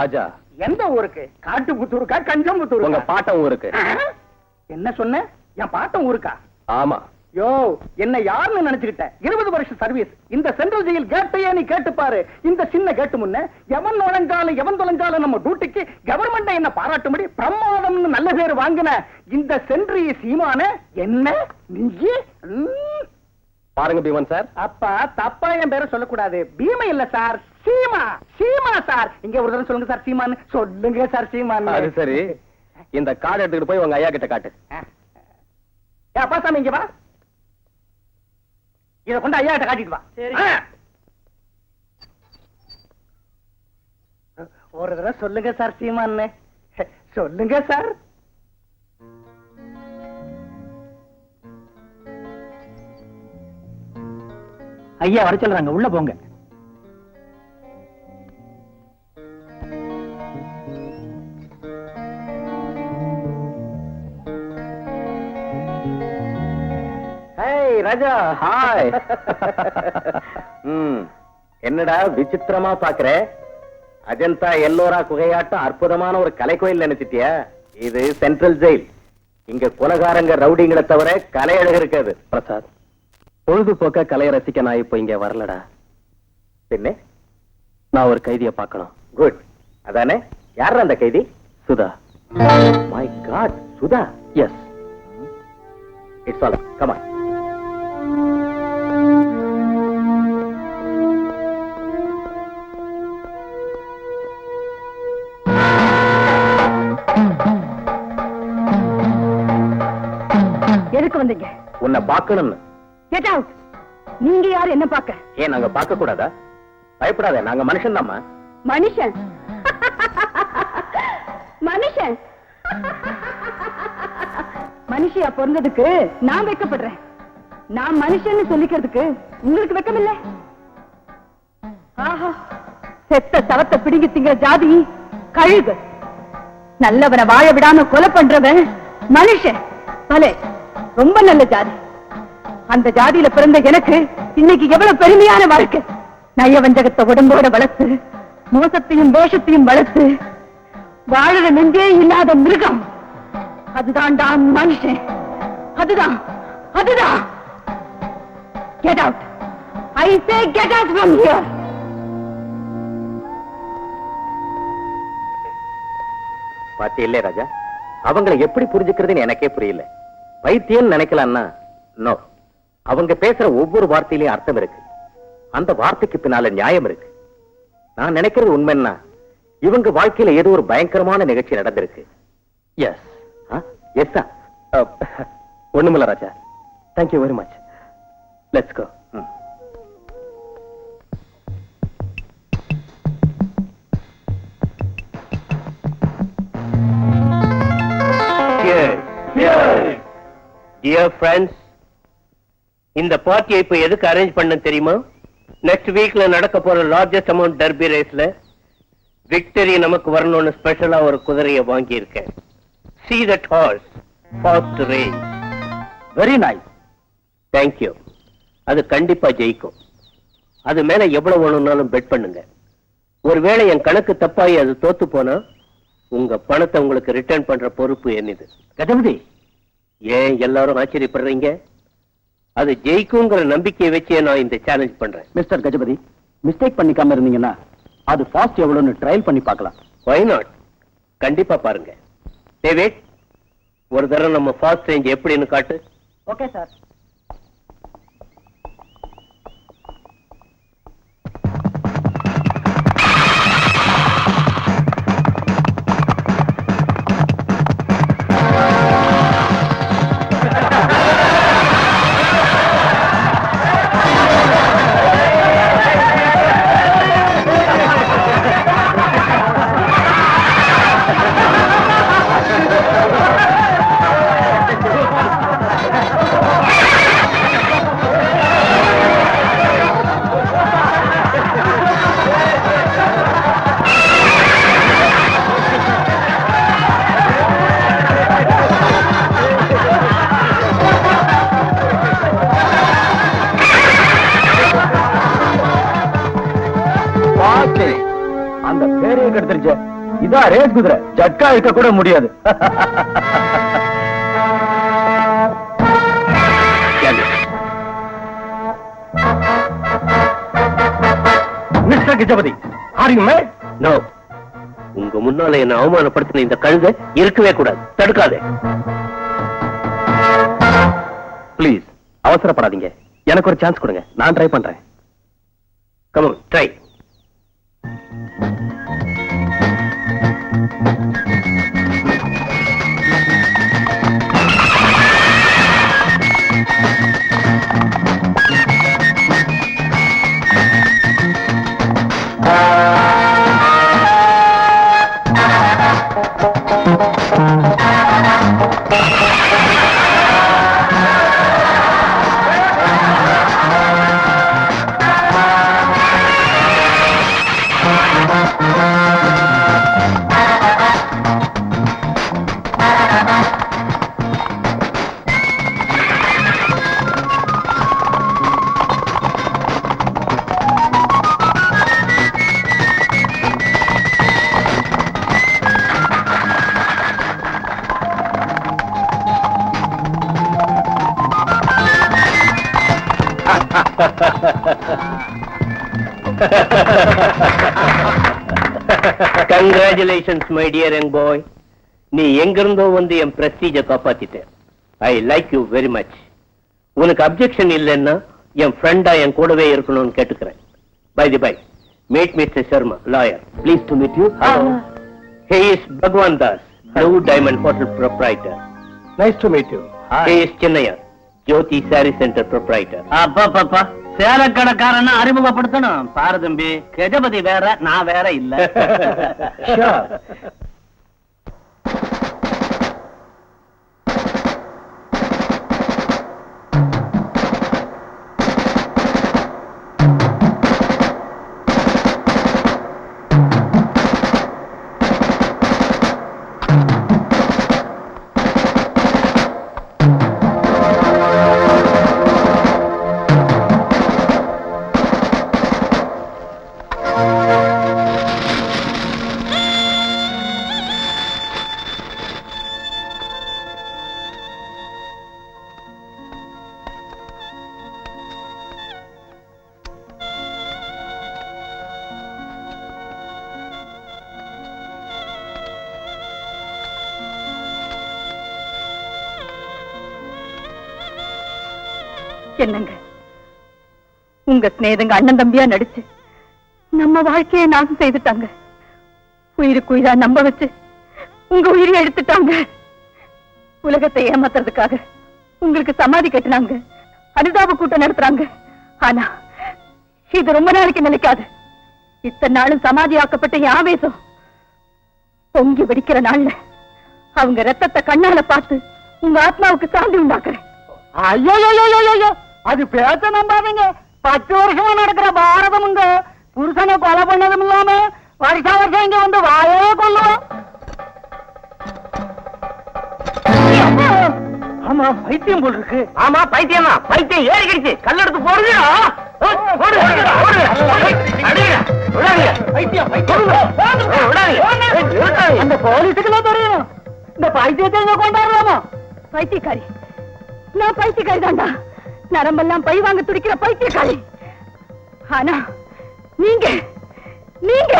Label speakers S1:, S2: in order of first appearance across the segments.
S1: ராஜா.
S2: எந்த ஊருக்கு? காட்டுப்புத்தூருக்கா கஞ்சம்புத்தூர்?
S1: உங்க பாட்டம் ஊருக்கு.
S2: என்ன சொன்ன? என் பாட்டம் ஊருக்கா?
S1: ஆமா.
S2: யோ, என்ன யாருன்னு நினைச்சுக்கிட்ட? 20 வருஷம் சர்வீஸ். இந்த சென்ட்ரல் ஜெயில் கேட்டையே நீ கேட்டு பாரு. இந்த சின்ன கேட்டு முன்ன எவன் நுழைஞ்சாலும் எவன் தொலைஞ்சாலும் நம்ம டியூட்டிக்கு கவர்மெண்ட் என்ன பாராட்டும்படி பிரமாதம்னு நல்ல பேர் வாங்கின இந்த சென்ட்ரி சீமான என்ன நீ
S1: பாருங்க பீமன் சார்.
S2: அப்பா தப்பா என் பேரை சொல்லக்கூடாது. பீமா இல்ல சார், சீமா. சீமா சார். இங்க ஒரு தடவை சொல்லுங்க சார், சீமான்னு சொல்லுங்க சார். சீமான்னு.
S1: அது சரி, இந்த கார்டு எடுத்துக்கிட்டு போய் உங்க ஐயா கிட்ட காட்டு.
S2: அப்பா சாமி இங்க வா. இத கொண்டு ஐயா கிட்ட காட்டிட்டு வா. ஒரு தடவை சொல்லுங்க சார், சீமான்னு சொல்லுங்க சார். ஐயா வர சொல்றாங்க, உள்ள போங்க.
S1: ராஜா, ஹாய். என்னடா விசித்திரமா பாக்குற? அஜந்தா எல்லோரா குகையாட்டம் அற்புதமான ஒரு கலை கோயில் நினைச்சிட்டியா? இது சென்ட்ரல் ஜெயில். இங்க குலகாரங்க ரவுடிங்களை தவிர கலையழகு இருக்காது. பிரசாத், பொழுதுபோக்க கலையை ரசிக்க நான் இப்ப இங்க வரலடா. பின்ன நான் ஒரு கைதியை பார்க்கணும். குட், அதானே? யார் அந்த கைதி? Sudha. My god, Sudha. Yes, it's all. Come on.
S3: எதுக்கு வந்தீங்க?
S1: உன்னை பார்க்கணும்னு.
S3: Get out. நீங்க யார் என்ன பார்க்க?
S1: ஏன் நாங்க பார்க்க கூடாதா? பயப்படாத, நாங்க மனுஷன் தாமா.
S3: மனுஷன்? மனுஷன்? மனுஷியா பிறந்ததுக்கு நான் வெட்கப்படுறேன். நான் மனுஷன்னு சொல்லிக்கிறதுக்கு உங்களுக்கு வெட்கம் இல்ல? ஆஹா, செத்த சவத்தை பிடிங்கி திங்கிற ஜாதி கழுகு. நல்லவனை வாழ விடாம கொலை பண்றவன் மனுஷன். பலே, ரொம்ப நல்ல ஜாதி. அந்த ஜாதியில பிறந்த எனக்கு இன்னைக்கு எவ்வளவு பெருமையான வாழ்க்கை. நயவஞ்சகத்தை உடம்போட வளர்த்து, மோசத்தையும் வேஷத்தையும் வளர்த்து வாழற நெஞ்சே இல்லாத மிருகம். அதுதான்டா மனுஷன். அதுதான், அதுதான். Get out. I say get out from here.
S1: பாத்தி இல்ல ராஜா, அவங்களை எப்படி புரிஞ்சுக்கிறதுன்னு எனக்கே புரியல. பைத்தியம் நினைக்கலாம்னா நோ, அவங்க பேசுற ஒவ்வொரு வார்த்தையிலையும் அர்த்தம் இருக்கு. அந்த வார்த்தைக்கு பின்னால நியாயம் இருக்கு. நான் நினைக்கிறது உண்மைன்னா இவங்க வாழ்க்கையில ஏதோ ஒரு பயங்கரமான நிகழ்ச்சி நடந்திருக்கு. S, S. ஒண்ணுமில்ல ராஜா. Thank you very much. Let's go.
S4: Dear friends, இந்த பார்ட்டியை இப்ப எதுக்கு அரேஞ்ச் பண்ண தெரியுமா? நெக்ஸ்ட் வீக்ல நடக்க போற லார்ஜஸ்ட் அமௌண்ட் டர்பி ரேஸ்ல விக்டரி நமக்கு வரணும்னு ஸ்பெஷலா ஒரு குதிரையை வாங்கி இருக்கேன். See that horse, fast race.
S2: Very nice.
S4: Thank you. அது கண்டிப்பா ஜெயிக்கும். அது மேல எவ்வளவு வேணும்னாலும் பெட் பண்ணுங்க. ஒருவேளை என் கணக்கு தப்பாயி அது தோத்து போனா உங்க பணத்தை உங்களுக்கு ரிட்டர்ன் பண்ற பொறுப்பு என்னது.
S2: கஜபதி,
S4: ஏன் எல்லாரும் ஆச்சரியப்படுறீங்க? அது ஜெயிக்குங்கிற நம்பிக்கையை வச்சே நான் இந்த சேலஞ்ச் பண்றேன்.
S2: மிஸ்டர் கஜபதி, மிஸ்டேக் பண்ணிக்காம இருந்தீங்கன்னா அது ஃபாஸ்ட் எவ்வளவுன்னு ட்ரையல் பண்ணி பார்க்கலாம்.
S4: Why not? கண்டிப்பா பாருங்க. டேவிட், ஒரு தடவை நம்ம ஃபாஸ்ட் ரேஞ்ச் எப்படின்னு காட்டு.
S2: Okay sir.
S1: பக்கா ரேஸ் குதிரை ஜட்கா இருக்க கூட முடியாது. Mister கிஜபதி, are you mat?
S4: No. உங்க முன்னால என்ன அவமானப்படுத்தின இந்த கழுதை இருக்கவே கூடாது. தடுக்காதே.
S1: ப்ளீஸ் அவசரப்படாதீங்க. எனக்கு ஒரு சான்ஸ் கொடுங்க, நான் ட்ரை பண்றேன்.
S4: Come on, try. Congratulations, my dear young boy. நீ எங்கிருந்தோ வந்து என் பிரஸ்டீஜை காப்பாத்திட்ட. I like you very much. உனக்கு அப்செக்ஷன் இல்லைன்னா என் ஃப்ரெண்டா என் கூடவே இருக்கணும்னு கேட்டுக்கிறேன். By the by, meet mister Sharma, lawyer. Please to meet you. He is Bhagwan Das, Blue Diamond Hotel proprietor.
S1: Nice to meet you.
S4: He is Chennaya, Jyoti Saree Center proprietor.
S2: அப்பா சேலக்கடைக்காரன அறிமுகப்படுத்தணும். பாரு தம்பி, கஜபதி வேற, நான் வேற இல்ல.
S3: என்னங்க, உங்க சிநேகங்க அண்ணன் தம்பியா நடிச்சு நம்ம வாழ்க்கையை நாசம் செய்துட்டாங்க. உயிருக்கு உயிரா நம்ப வச்சு உங்க உயிரை எடுத்துட்டாங்க. உலகத்தை ஏமாத்துறதுக்காக உங்களுக்கு சமாதி கட்டினாங்க, அனுதாப கூட்டம் நடத்துறாங்க. ஆனா இது ரொம்ப நாளைக்கு நிலைக்காது. இத்தனை நாளும் சமாதி ஆக்கப்பட்ட என் ஆவேசம் பொங்கி வெடிக்கிற நாள்ல அவங்க ரத்தத்தை கண்ணால பார்த்து உங்க ஆத்மாவுக்கு சாந்தி உண்டாக்குறேன்.
S2: ஐயோ, அது பேச்ச நம்பாதீங்க. 10 வருஷமா நடக்கிற பாரதமுங்க புருஷனை கொலை பண்ணதும் இல்லாம வருஷம் இங்க வந்து வாயே கொள்ளுவோம். ஆமா, பைத்தியம் போல் இருக்கு.
S4: ஆமா, பைத்தியம் தான். பைத்தியம் ஏறிக்கிடுச்சு. கல்லெடுத்து போடுங்க.
S2: அந்த போலீஸுக்குலாம் தெரியும். இந்த பைத்தியத்தை இங்க கொண்டாடலாமா?
S3: பைத்தியக்காரி, நான் பைத்தியக்காரி தாண்டா. நரம்பெல்லாம் பழி வாங்க துடிக்கிற பைத்தியக்காரி. ஆனா நீங்க நீங்க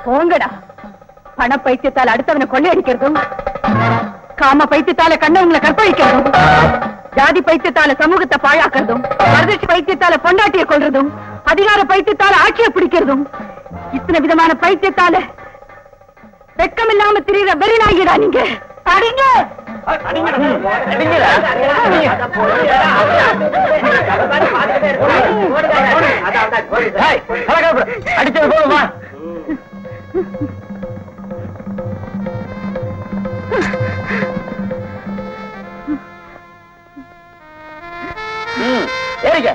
S3: போங்கடா. பண பைத்தியத்தால் அடுத்தவனை கொள்ளையடிக்கிறதும், காம பைத்தியத்தால கண்ணவங்களை கற்பழிக்கிறதும், ஜாதி பைத்தியத்தால சமூகத்தை பாழாக்குறதும், அதிர்ச்சி பைத்தியத்தால பொண்டாட்டியை கொள்றதும், அதிகார பைத்தியத்தால ஆட்சியை பிடிக்கிறதும், இத்தனை விதமான பைத்தியத்தால வெக்கம் இல்லாம திரிகிற வெறிநாயிடா நீங்க. அடிங்க
S1: அடிச்சது போதுமா? ஏறிக்க.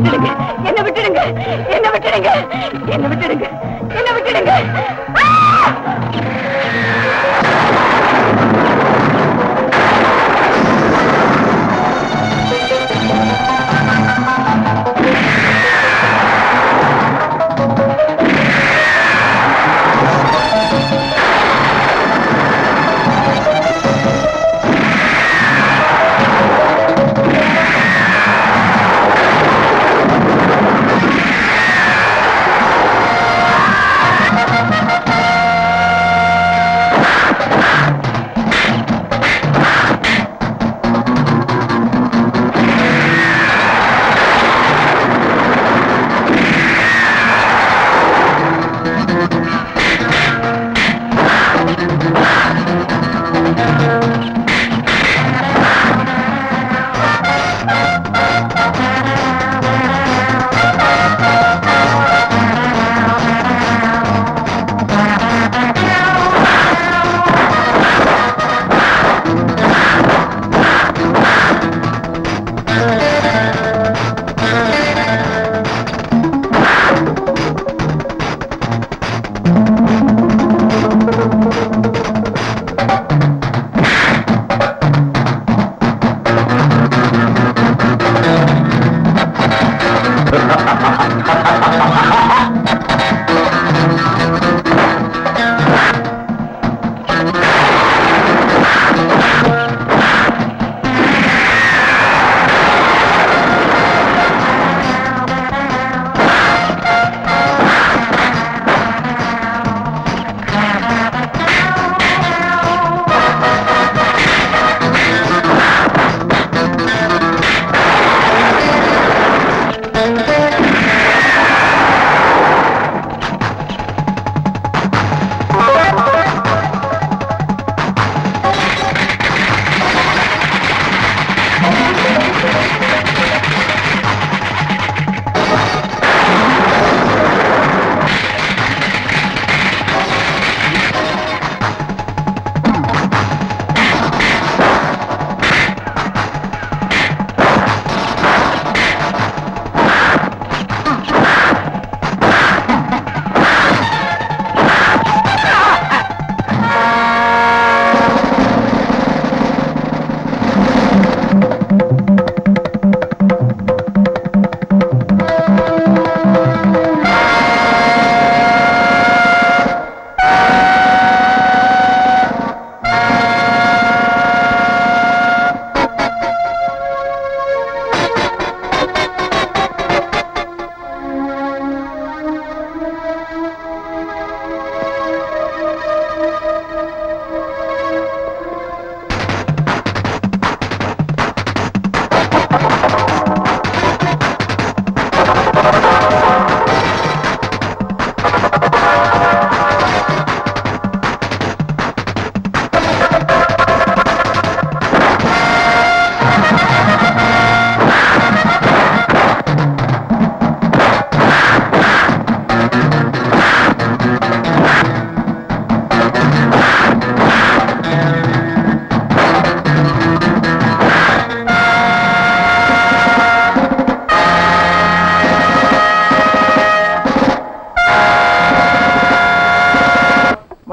S3: விட்டுடுங்க, என்ன விட்டுடுங்க, என்ன விட்டுடுங்க, என்ன விட்டுடுங்க, என்ன விட்டுடுங்க.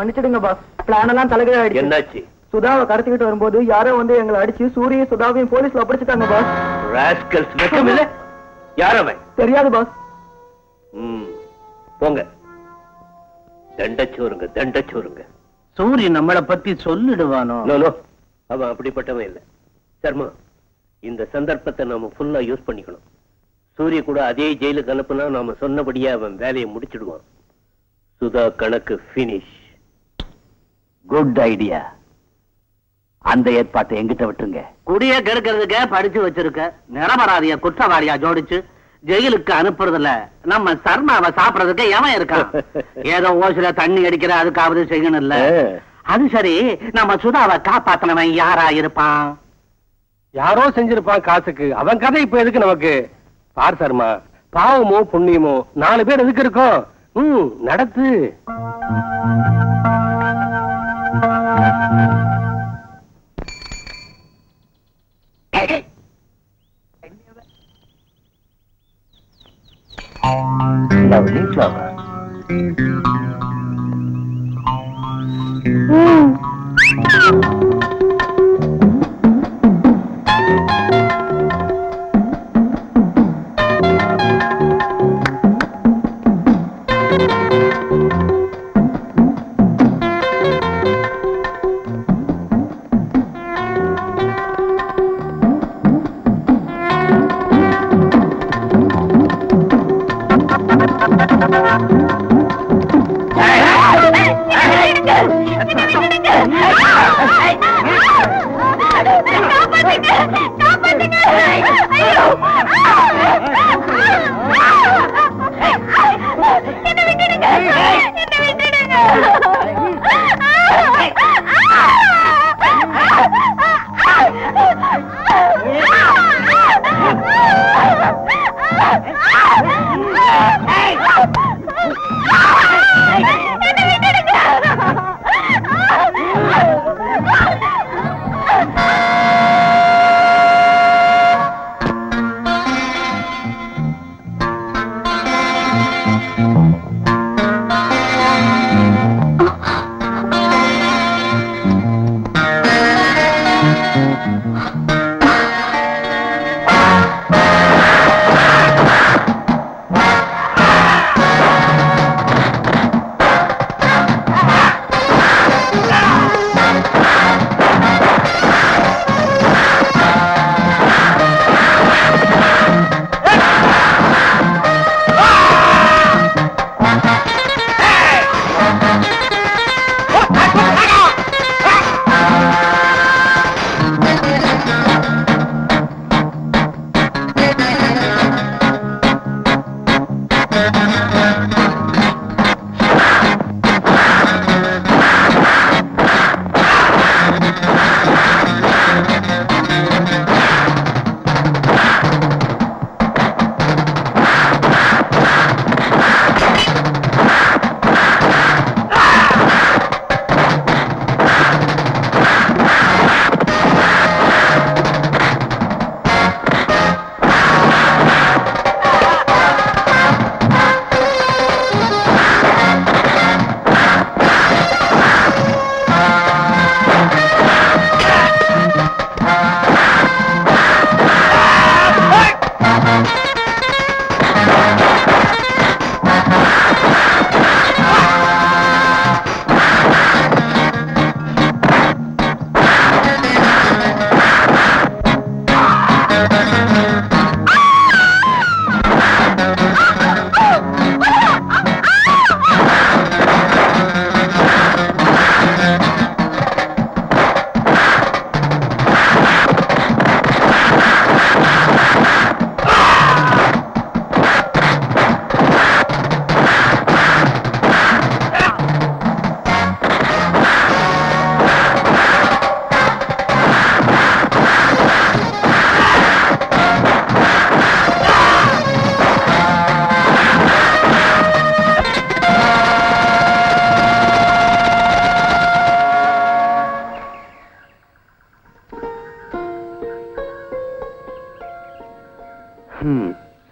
S2: மன்னிச்சிடுங்க பாஸ், பிளான் எல்லாம் தலைகீழ ஆயிடுச்சு.
S4: என்னாச்சு?
S2: சுதாவை கடத்திக்கிட்டு வரும்போது யாரோ வந்து எங்களை அடிச்சு சூரிய சுதாவையும் போலீஸ்ல ஒப்படைச்சிட்டாங்க பாஸ்.
S4: ராஸ்கல்ஸ், வெக்கம் இல்ல? யார் அவன்?
S2: தெரியாது பாஸ்.
S4: போங்க, தண்டச்சோருங்க, தண்டச்சோருங்க.
S5: சூரியன் நம்மளை பத்தி சொல்லிடுவானோ?
S4: நோ நோ, அவன் அப்படிப்பட்டவன் இல்ல. சர்மா, இந்த சந்தர்ப்பத்தை நாம ஃபுல்லா யூஸ் பண்ணிக்கணும். சூரிய கூட அதே ஜெயிலுக்கு அனுப்புனா நாம சொன்னபடியே அவன் வேலையை முடிச்சிடுவான். சுதா கணக்கு பினிஷ்.
S5: Good idea. அந்த ஏற்பாட்டை எங்கிட்ட விட்டுருங்க. குடிய கெடுக்கிறதுக்கு படிச்சு வச்சிருக்க நிரபராதிய குற்றவாளியா ஜோடிச்சு ஜெயிலுக்கு அனுப்புறதுல நம்ம சர்மாவை சாப்பிடறதுக்கு எவன் இருக்கான்? ஏதோ ஓசில தண்ணி அடிக்கிற அதுக்காவது செய்யணும் இல்ல. அது சரி, நம்ம சுதாவை காப்பாத்தினவன் யாரா இருப்பான்?
S4: யாரோ செஞ்சிருப்பான் காசுக்கு. அவன் கதை இப்ப எதுக்கு நமக்கு? பார் சர்மா, பாவமோ புண்ணியமோ 4 பேர் எதுக்கு இருக்கோம்? நடத்து.
S5: Lovely flower.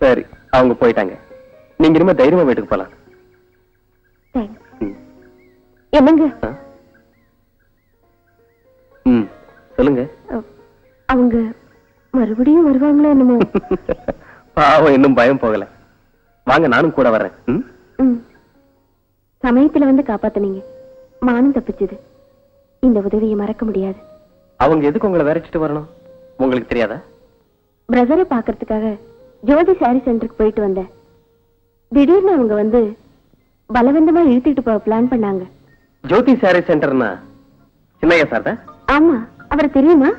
S1: சரி, அவங்க போயிட்டாங்க. நீங்க இனிமே தைரியமா வீட்டுக்கு போலாம்.
S3: என்னங்க
S1: சொல்லுங்க.
S3: அவங்க மறுபடியும் வருவாங்களோ என்னமோ.
S1: பாவம், இன்னும் பயம் போகல. வாங்க, நானும் கூட வர்றேன்.
S3: சமயத்துல வந்து காப்பாத்துனீங்க, மானம் தப்பிச்சது. இந்த உதவியை மறக்க முடியாது.
S1: அவங்க எதுக்கு உங்களை விரைச்சிட்டு வரணும் உங்களுக்கு தெரியாதா?
S3: பிரதரை பாக்குறதுக்காக ஜோதி சாரி சென்டருக்கு போயிட்டு வந்தேன். திடீர்னு அவங்க வந்து பலவந்தமா இழுத்துட்டு போக பிளான் பண்ணாங்க.
S1: ஜோதி சாரி சென்டர்னா சின்னையா சார் தான்?
S3: ஆமா, அவர் தெரியுமா?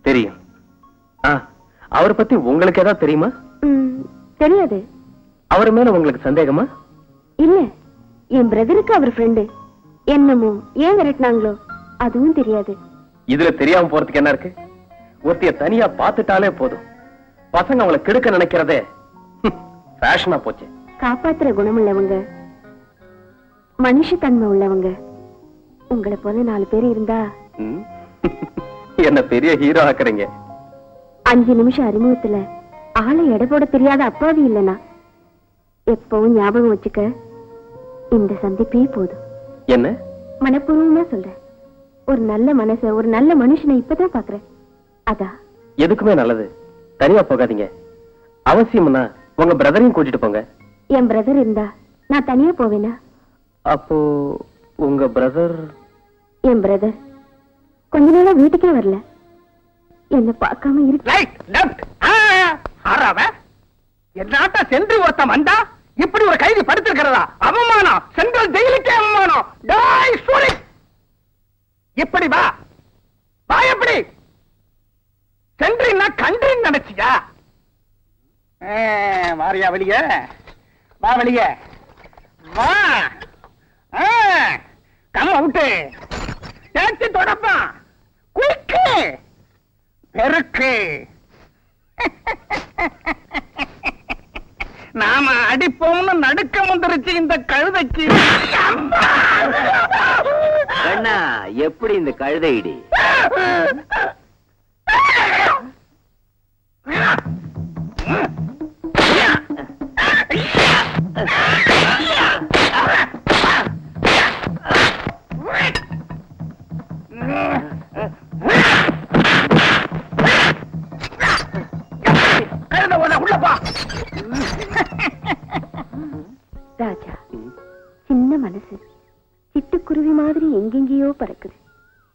S1: தெரியும். அவரை பத்தி உங்களுக்கு ஏதாவது தெரியுமா?
S3: தெரியாது.
S1: அவர் மேல உங்களுக்கு சந்தேகமா?
S3: இல்ல, என் பிரதருக்கு அவர் ஃப்ரெண்டு. என்னமோ ஏன் விரட்டினாங்களோ அதுவும் தெரியாது.
S1: இதுல தெரியாம போறதுக்கு என்ன இருக்கு? ஒருத்தைய தனியா பாத்துட்டாலே போதும். பசங்க அவளை கெடுக்க நினைக்கிறதே ஃபேஷனா போச்சு.
S3: காப்பாத்துற குணம் உள்ளவங்க, மனுஷத்தன்மை உள்ளவங்க உங்களை போல 4 பேர் இருந்தா
S1: என்ன பெரிய ஹீரோ ஆக்குறீங்க. 5
S3: நிமிஷம் அறிமுகத்துல ஆளை எடை போட தெரியாத அப்பாவி இல்லனா
S6: எப்பவும் ஞாபகம் வச்சுக்க, இந்த சந்திப்பே போதும்.
S4: என்ன?
S6: மனப்பூர்வமா சொல்றேன். ஒரு நல்ல மனச, ஒரு நல்ல மனுஷனை இப்பதான் பாக்குறேன். அதான்.
S4: எதுக்குமே நல்லது. தனியா போகாதீங்க. அவசியம்னா உங்க பிரதரையும் கூட்டிட்டு போங்க.
S6: என் பிரதர் இருந்தா நான் தனியா போவேனா?
S4: அப்போ உங்க பிரதர்?
S6: என் பிரதர் கொஞ்ச நாளா வீட்டுக்கே வரல. என்ன பார்க்காம இருக்கு.
S2: Right left. ஆறாவ என்னாட்ட சென்று ஒருத்தன் வந்தா இப்படி ஒரு கைதி படுத்திருக்கிறதா? அவமானம். சென்ட்ரல் ஜெயிலுக்கே அவமானம். டேய் சூரி, இப்படி வா. வா. எப்படி சென்ட்ரின்னா கண்ட்ரின்னு நினைச்சியா? வாரியா வெளிய? வா வெளிய வா. கம்ம விட்டு தேய்ச்சி தொடப்பான். குளிக்கு பெருக்கு. நாம அடிப்போம்னு நடுக்க வந்துருச்சு இந்த கழுதைக்கு.
S1: அண்ணா, எப்படி இந்த கழுதை இடி?
S2: உள்ளப்பா.
S6: ராஜா, சின்ன மனசு சிட்டுக்குருவி மாதிரி எங்கெங்கேயோ பறக்குது.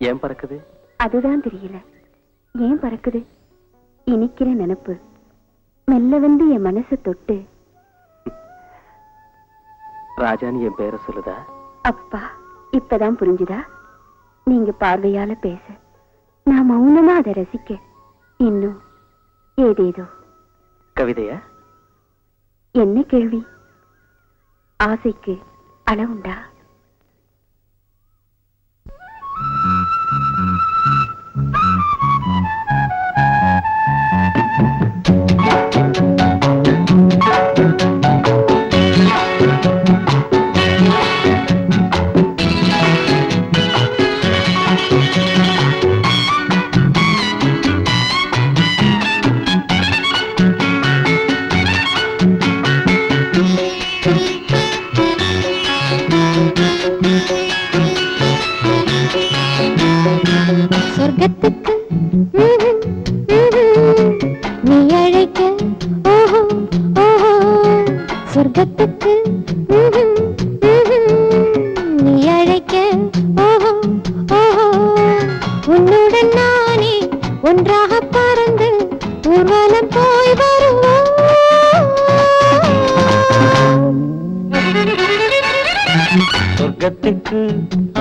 S4: ஏன் பறக்குது?
S6: அதுதான் தெரியல. ஏன் பறக்குது? இனிக்கிற நினைப்பு மெல்ல வந்து என் மனசை தொட்டு
S4: ராஜான்னு என் பேரை சொல்லுதா?
S6: அப்பா, இப்பதான் புரிஞ்சுதா? நீங்க பார்வையால பேச, நான் மௌனமா அதை ரசிக்க, இன்னும் ஏதேதோ.
S4: கவிதையா?
S6: என்ன கேள்வி? ஆசைக்கு அளவுண்டா? சொர்க்கத்துக்கு நீ அழைக்க, ஓஹோ ஓஹோ, சொர்க்கத்துக்கு நீ அழைக்க, ஓஹோ ஓஹோ, உன்னுடன் நானே ஒன்றாக பறந்து ஊர்வலம் போய் வருவோம்.
S7: சொர்க்கத்துக்கு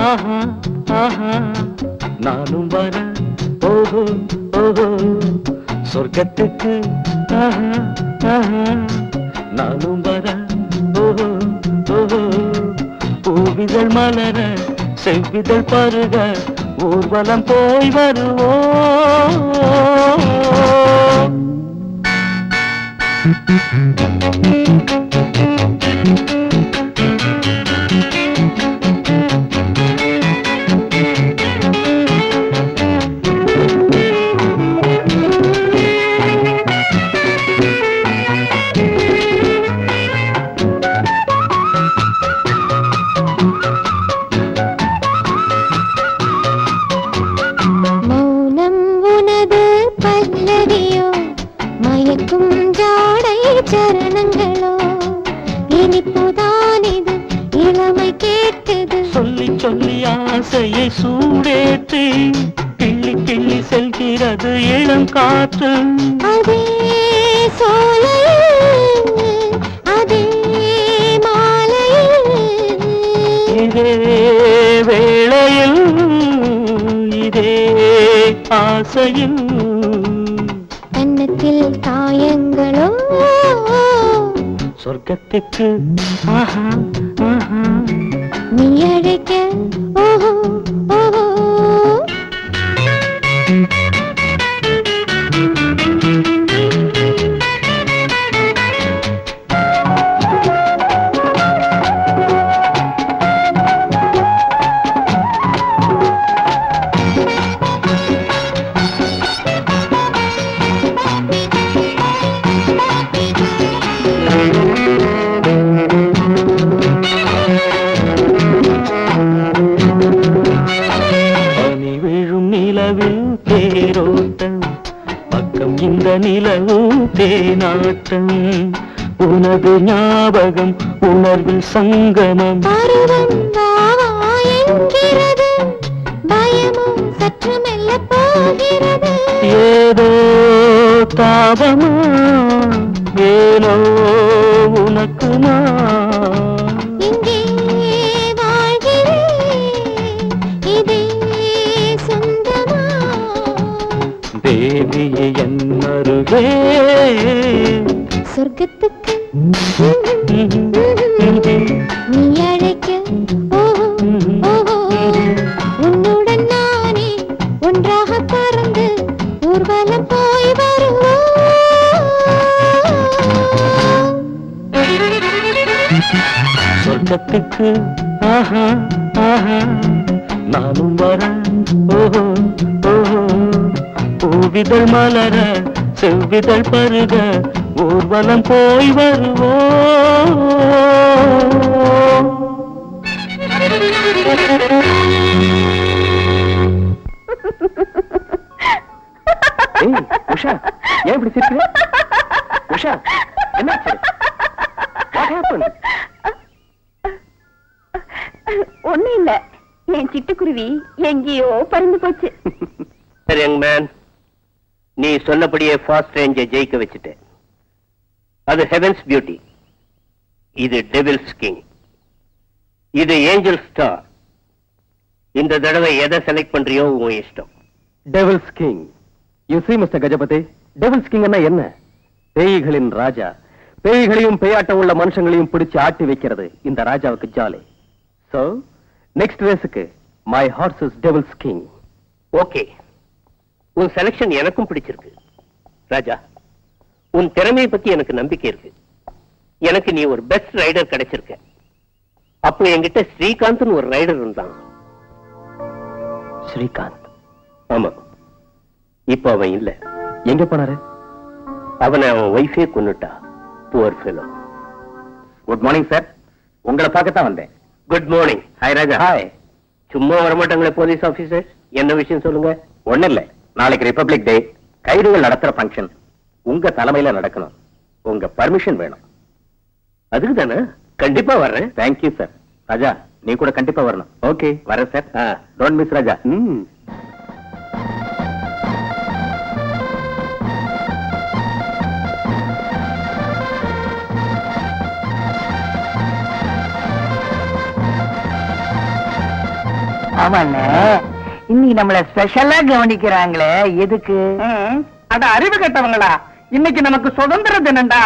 S7: ஆஹா ஆஹா நானும் வர, ஓஹோ ஓஹோ, சொர்க்கத்துக்கு ஆஹா ஆஹா நானும் வர, ஓஹோ ஓஹோ, பூவிதழ் மலர செவ்விதழ் பருக ஊர்வலம் போய் வருவோம்.
S6: மௌனம் உனது பல்லவியோ, மயக்கும் ஜாடை சரணங்களோ, இனிப்புதான் இது இளமை கேட்குது.
S7: சொல்லி சொல்லி ஆசையை சூடேற்றி கிள்ளி கிள்ளி செல்கிறது இளம் காற்று.
S6: அதே சோலையில், அதே மாலையில்,
S7: இதே வேளையில் இதே ஆசையில்
S6: கன்னத்தில் காயங்களோ,
S7: சொர்க்கத்துக்கு ஆஹா ஆஹா
S6: நீ அழைக்க, ஓஹோ ஓஹோ.
S7: தேனாட்டம் உனது ஞாபகம் உணர்வில் சங்கமம்
S6: பருவம் வா என்கிறது பயமும் சற்று மெல்ல போகிறது
S7: ஏதோ தாபமா ஏனோ உனக்குமா
S6: இங்கே வாழ்கிறேன் இதே சொந்தமா
S7: தேவியே என் அருகே
S6: சொர்க்கத்துக்கு நீ அழைக்க ஓஹோ ஓஹோ உன்னுடன் நானே ஒன்றாக பறந்து ஊர்வலம் போய் வருவோம்
S7: சொர்க்கத்துக்கு ஆஹா ஆஹா நானும் வரேன் ஓஹோ ஓஹோ பூவிதழ் மலர செவ்விதழ் பருக ஊர்வலம் போய் வருவோம்
S1: ஏய், உஷா ஏன் இப்படி சிரிக்கிற? உஷா என்னாச்சு? What happened?
S6: ஒண்ணு இல்ல என் சிட்டுக்குருவி எங்கேயோ பறந்து போச்சு
S4: யங் மேன், நீ சொன்னபடியே ஃபாஸ்ட் ரேஞ்சை ஜெயிக்க வச்சுட்டேன். அது ஹெவன்ஸ் பியூட்டி, இது டெவில்ஸ் கிங், இது ஏஞ்சல் ஸ்டார். இந்த தடவை எதை செலக்ட் பண்றியோ உன் இஷ்டம்.
S1: Devil's king. You see mister Gajapathi, devil's king என்ன பேய்களின் ராஜா. பேய்களையும் பேயாட்டம் உள்ள மனுஷங்களையும் பிடிச்சு ஆட்டி வைக்கிறது இந்த ராஜாவுக்கு jolly. So next ரேஸுக்கு my hours is devil's king.
S4: Okay, உன் செலக்ஷன் எனக்கும் பிடிச்சிருக்கு. ராஜா, உன் திறமையை பத்தி எனக்கு நம்பிக்கை இருக்கு. எனக்கு நீ ஒரு பெஸ்ட் ரைடர் கிடைச்சிருக்க. அப்போ என்கிட்ட ஸ்ரீகாந்த் ஒரு ரைடர் இருந்தான்.
S1: ஸ்ரீகாந்த்?
S4: ஆமா, இப்ப அவன் இல்ல.
S1: எங்க போனாரு?
S4: அவனை அவன் ஒய்ஃபே கொன்னுட்டா. Poor fellow.
S1: Good morning sir, உங்களை பார்க்கத்தான் வந்தேன்.
S4: Good morning. ஹாய் ராஜா.
S1: ஹாய்.
S4: சும்மா வரமாட்டாங்களே போலீஸ் ஆபீசர், என்ன விஷயம் சொல்லுங்க.
S1: ஒண்ணு இல்ல, நாளைக்கு ரிபப்ளிக் டே, கைதுகள் நடத்துற ஃபங்க்ஷன் உங்க தலைமையில நடக்கணும். உங்க பர்மிஷன் வேணும்.
S4: அதுக்கு தானே, கண்டிப்பா வர்றேன்.
S1: Thank you sir. ராஜா, நீ கூட கண்டிப்பா வரணும். ஓகே, வரேன் சார். டோன்ட் மிஸ் ராஜா.
S2: ஆமாண்ணே, இன்னைக்கு நம்மள ஸ்பெஷலா கவனிக்கிறாங்களே, எதுக்கு? அட அறிவு கட்டவங்களா, இன்னைக்கு நமக்கு சுதந்திர தினம்டா.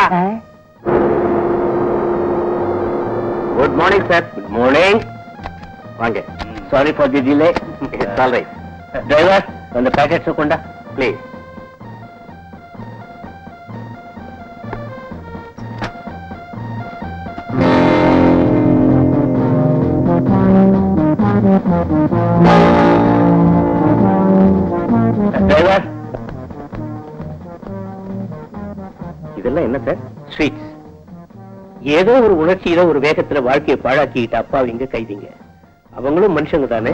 S1: Good morning sir.
S4: Good morning.
S1: வாங்க.
S4: Sorry for the delay. It's all right. Driver, அந்த பேக்கெட்ஸ் கொண்டா ப்ளீஸ். டிரைவர்,
S1: இதெல்லாம் என்ன சார்?
S4: ஸ்வீட்ஸ். ஏதோ ஒரு உணர்ச்சியில ஒரு வேகத்துல வாழ்க்கையை பாழாக்கிட்டு அப்பாவிங்க கைதிங்க. அவங்களும் மனுஷங்க தானே,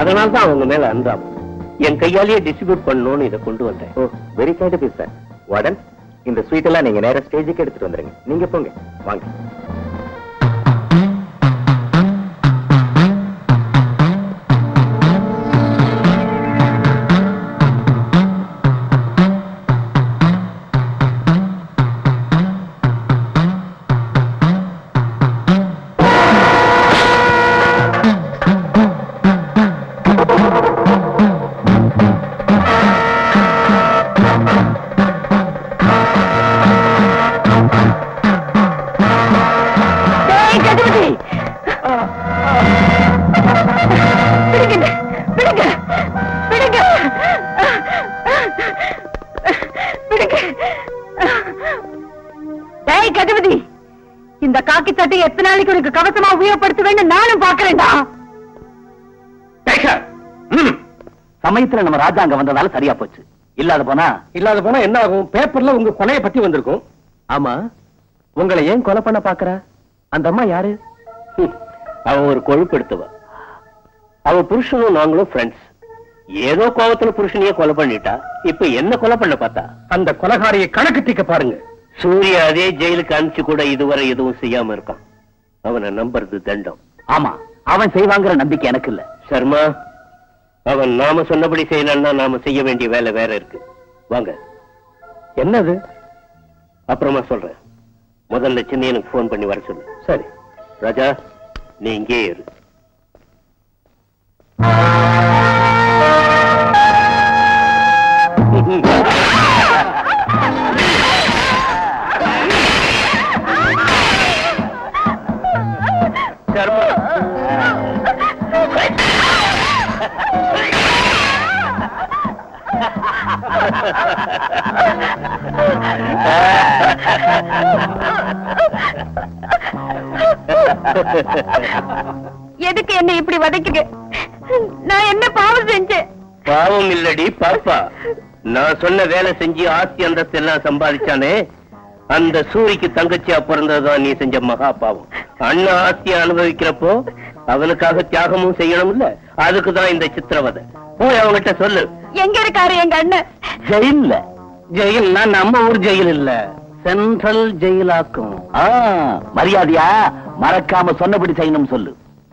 S4: அதனால தான் அவங்க மேல அன்றாம். என் கையாலேயே டிஸ்ட்ரிபியூட் பண்ணணும்னு இதை கொண்டு வந்தேன்.
S1: ஓ, very kind of sir. Warden, இந்த ஸ்வீட் எல்லாம் நீங்க நேரா ஸ்டேஜுக்கு எடுத்துட்டு வந்துருங்க. நீங்க போங்க, வாங்க.
S3: கஜபதி, இந்த காக்கி சட்டை எத்தனை நாளைக்கு உனக்கு கவசமா உபயோகப்படுத்துவேன்னு நானும் பாக்குறேன்டா.
S5: சமயத்துல நம்ம ராஜா அங்க வந்ததால சரியா போச்சு. இல்லாத போனா
S1: என்ன ஆகும்? பேப்பர்ல உங்க கொலையை பத்தி வந்திருக்கும். ஆமா, உங்களை ஏன் கொலை பண்ண பாக்குற? அந்த அம்மா யாரு?
S4: அவன் ஒரு கொழுப்பு எடுத்தவ. அவ புருஷனும் நாங்களும் ஃப்ரெண்ட்ஸ். ஏதோ கோவத்துல புருஷனையே கொலை பண்ணிட்டா இப்ப என்ன கொலை பண்ண பார்த்தா?
S2: அந்த கொலகாரியை கணக்கு தீக்க பாருங்க.
S4: சூர்யா அதே ஜெயிலுக்கு அனுப்பிச்சு கூட இதுவரை எதுவும் செய்யாம இருக்கான். அவனை நம்புறது தண்டம்.
S5: ஆமா, அவன் செய்வாங்கிற நம்பிக்கை எனக்கு இல்ல.
S4: சர்மா, அவன் நாம சொன்னபடி செய்யலன்னா நாம செய்ய வேண்டிய வேலை வேற இருக்கு. வாங்க.
S2: என்னது?
S4: அப்புறமா சொல்றேன். முதல்ல சின்னையனுக்கு போன் பண்ணி வர சொல்லு.
S2: சரி
S4: ராஜா, நீ இங்கே இரு. சர்மா,
S3: எதுக்கு என்ன இப்படி வதைக்குது? நான் என்ன பாவம் செஞ்சேன்?
S4: பாவம் இல்லடி பாப்பா. நான் சொன்ன வேலை செஞ்சு ஆஸ்தி அந்தஸ்து எல்லாம் சம்பாதிச்சானே, அந்த சூரிக்கு தங்கச்சியா பிறந்ததுதான் நீ செஞ்ச மகா பாவம். அண்ணா ஆஸ்தியை அனுபவிக்கிறப்போ அவனுக்காக தியாகமும் செய்யணும் இல்ல, அதுக்குதான் இந்த சித்திரவதை. போய் அவங்கிட்ட சொல்லு.
S3: எங்க இருக்காரு எங்க அண்ணன்?
S5: ஜெயில்ல. ஜெயில்னா நம்ம ஊர் ஜெயில் இல்ல, சென்ட்ரல் ஜெயிலாக்கும். மரியாதையா மறக்காம சொன்னபடி செய்யணும் சொல்லு.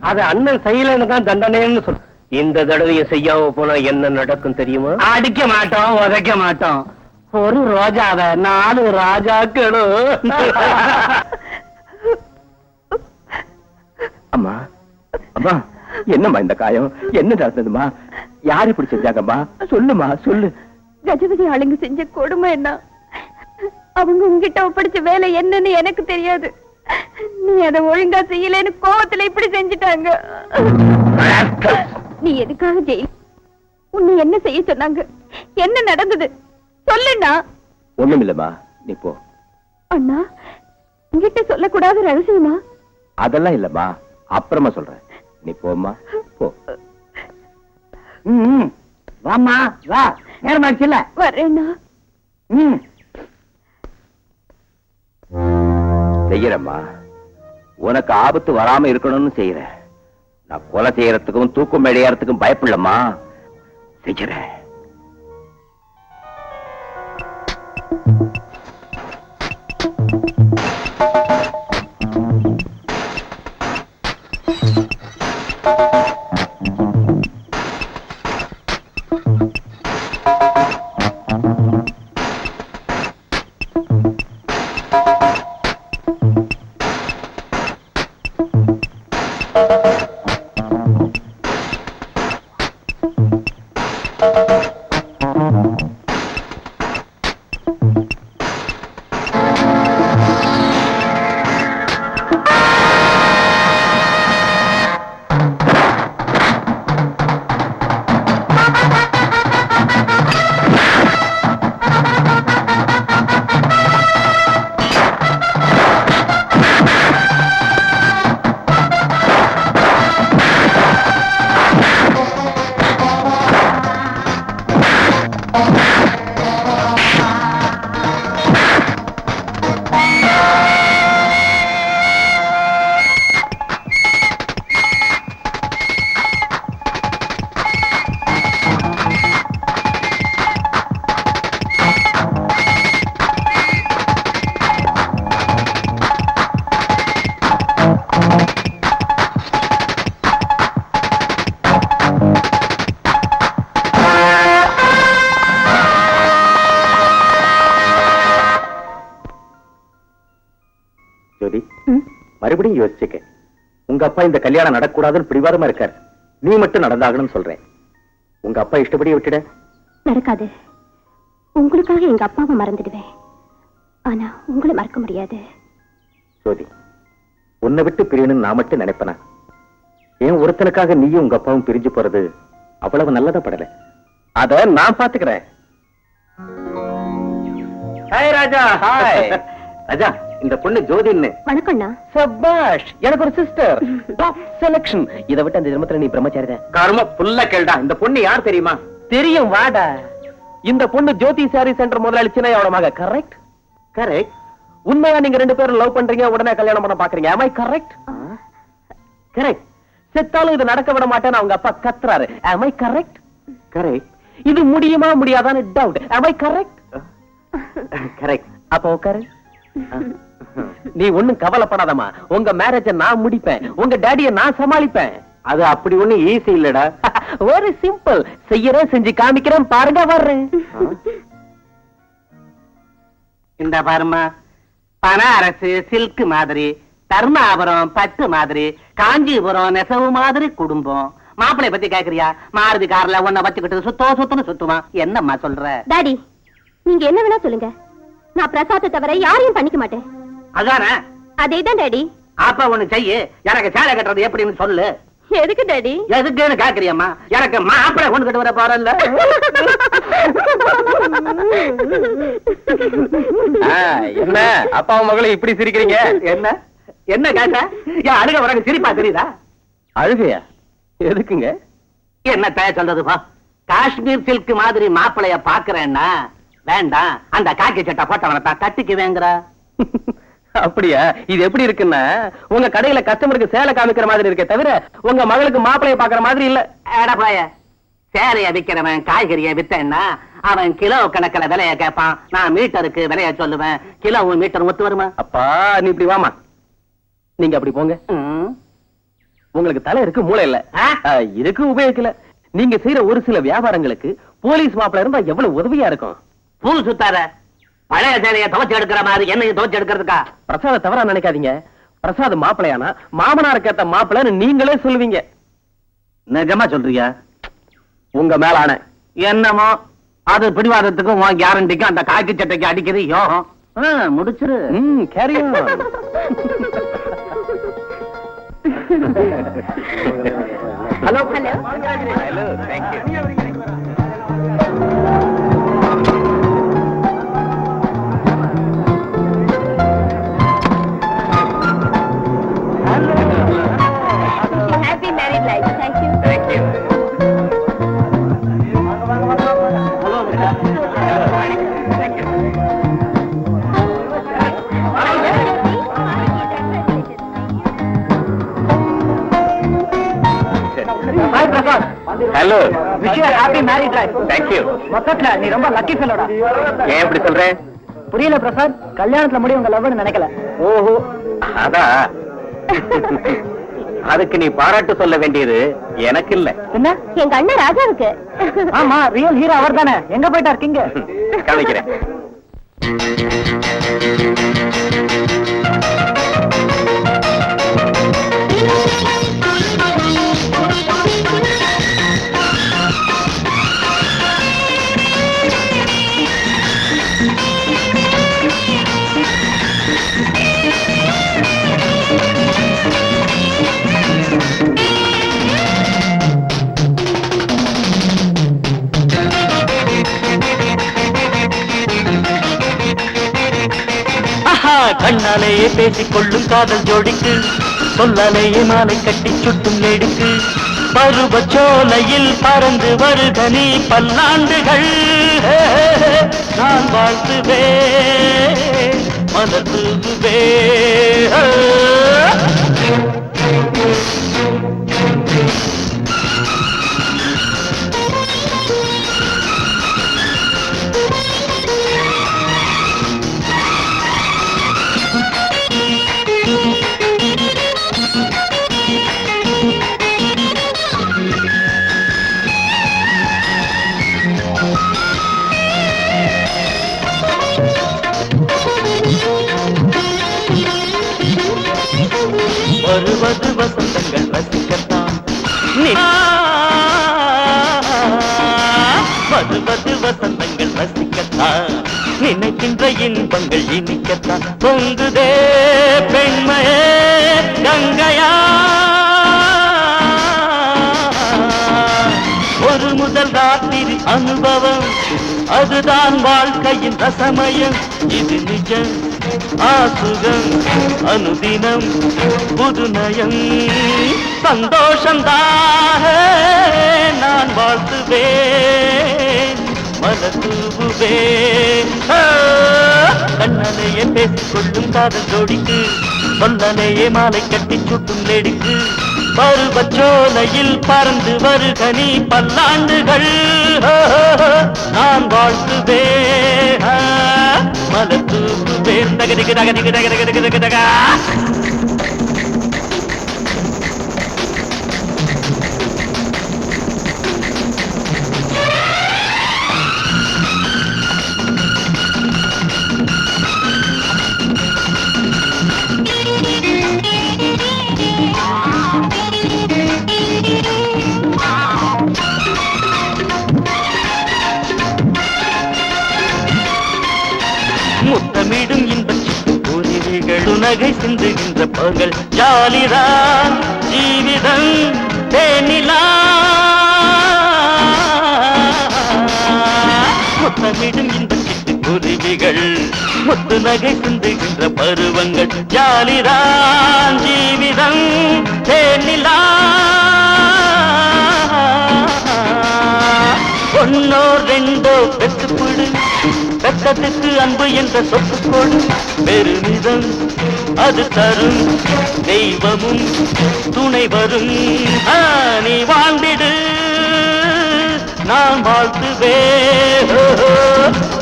S4: அது அண்ணன் செய்யலன்னு தான் தண்டனைன்னு சொல்லு. இந்த தடவையை செய்யாம போனா என்ன நடக்கும் தெரியுமா?
S5: அடிக்க மாட்டோம், உதைக்க மாட்டோம். ஒரு ரோஜாவை 4 ராஜாக்களும்.
S1: அம்மா, அம்மா, என்னம்மா இந்த காயம்? என்ன நடந்ததுமா? யார் இப்படி செஞ்சாங்கம்மா? சொல்லுமா, சொல்லு.
S3: கஜபதி ஆளுங்க செஞ்ச கொடுமை என்ன? அவங்க உங்ககிட்ட ஒப்படைச்ச வேலை என்னன்னு எனக்கு தெரியாது. நீ அதை ஒழுங்கா செய்யலன்னு கோவத்துல இப்படி செஞ்சுட்டாங்க. நீ எதுக்காக ஜெயில்? உன்னை என்ன செய்ய சொன்னாங்க? என்ன நடந்தது சொல்லுண்ணா.
S1: ஒண்ணுமில்லம்மா, நீ போ.
S3: அண்ணா, உங்ககிட்ட சொல்லக்கூடாத ரகசியமா?
S1: அதெல்லாம் இல்லம்மா, அப்புறமா சொல்றேன். நீ போம்மா, போ.
S5: வாமா, வா, நேரமாச்சுல்ல.
S3: வரேண்ணா.
S1: செய்யறம்மா, உனக்கு ஆபத்து வராம இருக்கணும்னு செய்யறேன். நான் கொலை செய்யறதுக்கும் தூக்கம் அடையறதுக்கும் பயப்படலம்மா, செய்யறேன். ஜோதி, மறுபடியும் யோசிச்சுக்க. உங்க அப்பா இந்த கல்யாணம் நடக்கூடாதுன்னு பிடிவாதமா இருக்காரு. நீ மட்டும் நடந்தாகணும்னு சொல்றேன். உங்க அப்பா இஷ்டப்படியே விட்டுட.
S6: நடக்காது. உங்களுக்காக எங்க அப்பாவை மறந்துடுவேன், ஆனா உங்களை மறக்க முடியாது.
S1: ஜோதி, உன்னை விட்டு பிரியணும்னு நான் மட்டும் நினைப்பனா? ஏன் ஒருத்தனுக்காக நீயும் உங்க அப்பாவும் பிரிஞ்சு போறது அவ்வளவு நல்லதா படல. அத நான் பாத்துக்கிறேன். ஹாய் ராஜா. ஹாய் ராஜா, இந்த பொண்ணு ஜோதின்னு.
S6: வணக்கம்ண்ணா.
S1: சபாஷ், எனக்கு ஒரு சிஸ்டர். Top selection. இத விட்டு அந்த ஜென்மத்துல நீ பிரம்மச்சாரி தான். கர்ம புல்ல கேள்டா. இந்த பொண்ணு யார் தெரியுமா? தெரியும், வாடா. இந்த பொண்ணு ஜோதி சாரி சென்டர் முதலாளி சின்னையோட மக. கரெக்ட்? கரெக்ட். உண்மையா நீங்க 2 பேரும் லவ் பண்றீங்க, உடனே கல்யாணம் பண்ண பாக்குறீங்க. am I correct? கரெக்ட். செத்தாலும் இது நடக்க விட மாட்டேன்னு அவங்க அப்பா கத்துறாரு. am I correct?
S4: கரெக்ட். இது முடியுமா முடியாதான்னு doubt. am I correct? Correct. அப்ப உட்காரு. நீ ஒண்ணும் கவலைப்படாதம்மா, உங்க மேரேஜ நான் முடிப்பேன், உங்க டாடிய நான் சமாளிப்பேன். அது அப்படி ஒண்ணு ஈஸி இல்லடா. ஒரு சிம்பிள், செய்யறேன் செஞ்சு காமிக்கிறேன், பாருங்க வர்றேன்.
S5: இந்த பாருமா, பனாரசு சில்க் மாதிரி, தர்மாபுரம் பட்டு மாதிரி, காஞ்சிபுரம் நெசவு மாதிரி குடும்பம். மாப்பிளை பத்தி கேக்குறியா? மாருதி கார்ல உன்னை வச்சுக்கிட்டு சுத்துன்னு சுத்துவான். என்னம்மா சொல்ற?
S6: டாடி, நீங்க என்ன வேணா சொல்லுங்க, நான் பிரசாத்தை தவிர யாரையும் பண்ணிக்க மாட்டேன்.
S5: அதானே?
S6: அதேதான் டாடி.
S5: அப்ப ஒண்ணு செய்யு, எனக்கு சேலை கட்டுறது எப்படின்னு சொல்லு.
S6: எதுக்கு டாடி?
S5: எதுக்குன்னு கேக்குறியம்மா? எனக்கு மாப்பிளை கொண்டு கிட்டு வர போறல்ல.
S4: என்ன அப்பா மகளும் இப்படி சிரிக்கிறீங்க?
S5: என்ன என்ன கேட்ட? என் அழுக உனக்கு சிரிப்பா தெரியுதா?
S4: அழுகையா? எதுக்குங்க?
S5: என்ன சொல்றதுப்பா? காஷ்மீர் சில்க் மாதிரி மாப்பிளைய பாக்குறேன்னா வேண்டாம், அந்த காக்கி சட்டை போட்டவனை தான் கட்டிக்குவேங்கிற.
S4: அப்படியா? இது எப்படி இருக்குன்னா, உங்க கடையில கஸ்டமருக்கு சேலை காமிக்கிற மாதிரி இருக்கே தவிர உங்க மகளுக்கு மாப்பிளைய பாக்குற மாதிரி இல்ல.
S5: ஏடப்பாய, சேலைய விக்கிறவன் காய்கறிய வித்தேன்னா அவன் கிலோ கணக்கில் விலைய கேட்பான். நான் மீட்டருக்கு விலைய சொல்லுவேன். கிலோ மீட்டர் ஒத்து வருமா?
S4: அப்பா நீ இப்படி வாமா, நீங்க அப்படி போங்க. உங்களுக்கு தலை இருக்கு, மூளை இல்ல. இதுக்கு உபயோகிக்கல. நீங்க செய்யற ஒரு சில வியாபாரங்களுக்கு போலீஸ் மாப்பிள இருந்தா எவ்வளவு உதவியா இருக்கும்.
S5: பூ சுத்தாத, பழைய சேலையை துவச்சு எடுக்கிற மாதிரி என்னையும் துவச்சு எடுக்கிறதுக்கா?
S4: பிரசாத தவறா நினைக்காதீங்க. பிரசாத் மாப்பிளையானா மாமனாருக்கு ஏத்த மாப்பிளைன்னு நீங்களே சொல்லுவீங்க.
S5: நிஜமா சொல்றியா?
S4: உங்க மேல ஆன
S5: என்னமோ, அது பிடிவாதத்துக்கும் உன் கேரண்டிக்கும் அந்த காக்கி சட்டைக்கு அடிக்கிறது யோகம். முடிச்சிரு.
S4: Carry on.
S6: Hello.
S4: Hello, thank you.
S6: Happy married life. Thank you.
S4: Thank you.
S2: Hi Prasad.
S4: Hello.
S2: Wish you happy married life.
S4: Thank you.
S2: மொத்தத்துல நீ ரொம்ப லக்கி ஃபெல்லோடா.
S4: ஏன் இப்படி சொல்றேன்?
S2: புரியல பிரசாத், கல்யாணத்துல முடியும் உங்க லவ்னு நினைக்கல.
S4: ஓஹோ, அதான். அதுக்கு நீ பாராட்டு சொல்ல வேண்டியது எனக்கு இல்ல.
S2: என்ன?
S6: எங்க அண்ணன் ராஜாவுக்கு.
S2: ஆமா, ரியல் ஹீரோ அவர் தானே. எங்க போயிட்டா இருக்கீங்க?
S4: கவனிக்கிறேன்.
S7: கண்ணாலேயே பேசிக்கொள்ளும் காதல் ஜோடிக்கு சொல்லாலேயே மாலை கட்டி சுட்டும் நெடுக்கு பருவச்சோலையில் பறந்து வருக நீ பல்லாண்டுகள். நான் வாழ்த்துவே மலர் தூதுவே. வருவது வசந்தங்கள் ரசிக்கத்தான், வருவது வசந்தங்கள் ரசிக்கத்தான், நினைக்கின்ற இன்பங்கள் இனிக்கத்தான், பொங்குதே பெண்மையே கங்கையா. ஒரு முதல் ராத்திரி அனுபவம், அதுதான் வாழ்க்கையின் ரசமயம். இது நிஜம் ஆசுகம் அனுதினம் புதுநயம் சந்தோஷந்தாக நான் வாழ்த்துவேன் மலர் தூவுவேன். கண்ணனையே பேசிக்கொள்ளும் காதல் ஜோடிக்கு சொல்லனையே மாலை கட்டி சுட்டும் நெடுக்கு பருவச்சோலையில் பறந்து வருக நீ பல்லாண்டுகள் நான் வாழ்த்துவேன் மலர் தூக்குவேன் தகதிக்கு தகதிக்கு தகதிக்கு தகதிக்கு தகா முத்தமிடும் இன்பச்சிட்டு பூரிவிகள் உனகை சிந்துகின்ற பகல் ஜாலிதான் ஜீவிதம் தேனிலா முத்தமிடும் இன்பச்சிட்டு பூரிவிகள் முத்து நகை சிந்துகின்ற பருவங்கள் ஜாலிதான் ஜீவிதம் தேனிலா ஒன்னோ ரெண்டோ பெற்றுப்படு பெற்றதுக்கு அன்பு என்ற சொத்துக்கோடு பெருமிதம் அது தரும் தெய்வமும் துணை வரும் நீ வாழ்ந்திடு நான் வாழ்த்துவே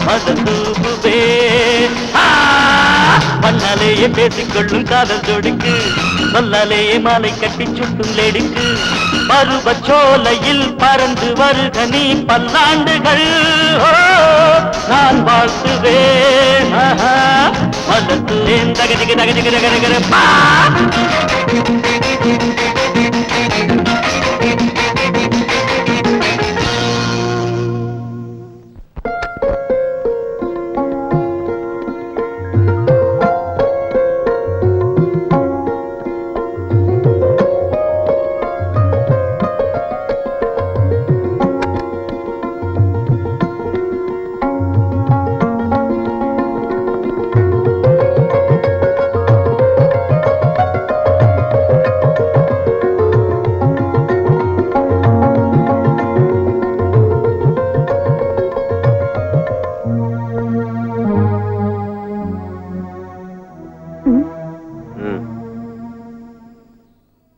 S7: மதூபுவே மண்ணாலேயே பேசிக்கொள்ளும் காதல் ஜோடிக்கு சொல்லாலேயே மாலை கட்டி சுட்டும் லேடிக்கு பருவச்சோலையில் பறந்து வருக நீ பல்லாண்டுகள் நான் வாழ்த்துவேன் மலத்துவேன் தகதிக்கு தகதிக்கு தகதிக்கு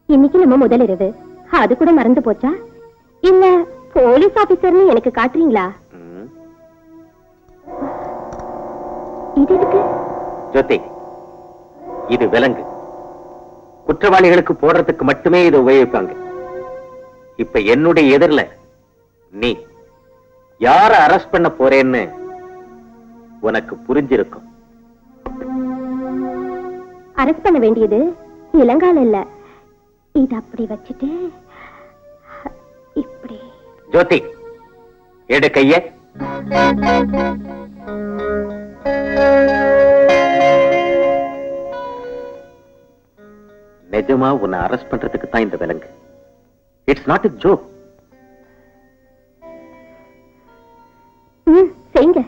S6: இன்னைக்கு நம்ம முதல் இரவு அது கூட மறந்து போச்சா இல்ல போலீஸ் ஆபீசர்னு எனக்கு காட்டுறீங்களா இது எதுக்கு
S1: ஜோதி இது விலங்கு குற்றவாளிகளுக்கு போடுறதுக்கு மட்டுமே இதை உபயோகிப்பாங்க இப்ப என்னுடைய எதிரில நீ யார அரெஸ்ட் பண்ண போறேன்னு உனக்கு புரிஞ்சிருக்கும்
S6: அரெஸ்ட் பண்ண வேண்டியது இளங்கால இல்ல இது அப்படி வச்சுட்டு இப்படி
S1: ஜோதி எடு கைய நிஜமா உன்னை அரெஸ்ட் பண்றதுக்கு தான் இந்த விலங்கு இட்ஸ் நாட் a joke
S6: செய்யுங்க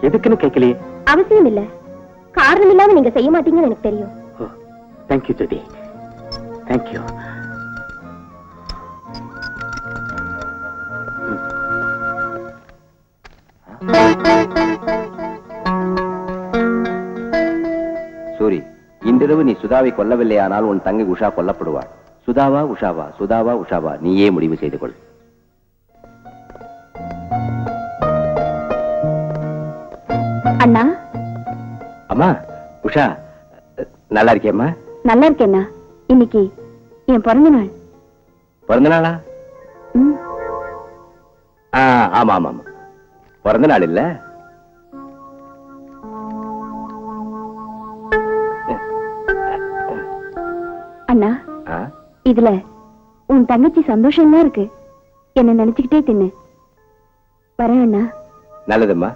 S1: எதுக்குன்னு கேட்கலையே
S6: அவசியம் இல்ல காரணம் இல்லாம நீங்க செய்ய மாட்டீங்கன்னு எனக்கு தெரியும்
S1: தேங்க்யூ ஜோதி தேங்க்யூ
S8: சூரி இன்றிரவு நீ சுதாவை கொல்லவில்லையானால் உன் தங்கை உஷா கொல்லப்படுவாள் சுதாவா உஷாவா சுதாவா உஷாவா நீயே முடிவு செய்து கொள்
S6: அண்ணா
S8: அம்மா உஷா நல்லா இருக்கியம்மா
S6: நல்லா இருக்கேண்ணா இன்னைக்கு என் பிறந்த நாள்
S8: பிறந்த நாளா
S6: ம்,
S8: ஆமா ஆமா ஆமா பிறந்த நாள் இல்ல
S6: அண்ணா
S8: ஆ,
S6: இதுல உன் தங்கச்சி சந்தோஷமா இருக்கு என்ன நினைச்சுக்கிட்டே தின்னு வரேன் அண்ணா
S8: நல்லதும்மா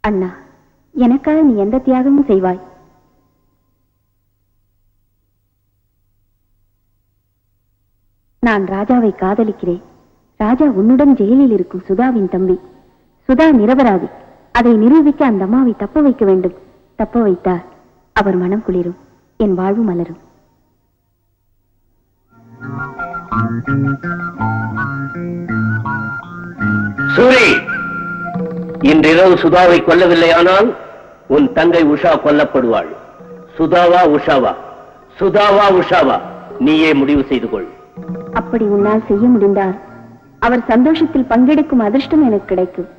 S6: அண்ணா எனக்காக நீ எந்த தியாகமும் செய்வாய் நான் ராஜாவை காதலிக்கிறேன் ராஜா உன்னுடன் ஜெயிலில் இருக்கும் சுதாவின் தம்பி சுதா நிரபராதி. அதை நிரூபிக்க அந்த அம்மாவை தப்ப வைக்க வேண்டும். தப்ப வைத்தால் அவர் மனம் குளிரும், என் வாழ்வு மலரும்.
S4: சூரி, இன்றிரவு சுதாவை கொல்லவில்லையானால் உன் தங்கை உஷா கொல்லப்படுவாள். சுதாவா உஷாவா? சுதாவா உஷாவா? நீயே முடிவு செய்து கொள்.
S6: அப்படி உன்னால் செய்ய முடிந்தால் அவர் சந்தோஷத்தில் பங்கெடுக்கும் அதிர்ஷ்டம் எனக்கு கிடைக்கும்.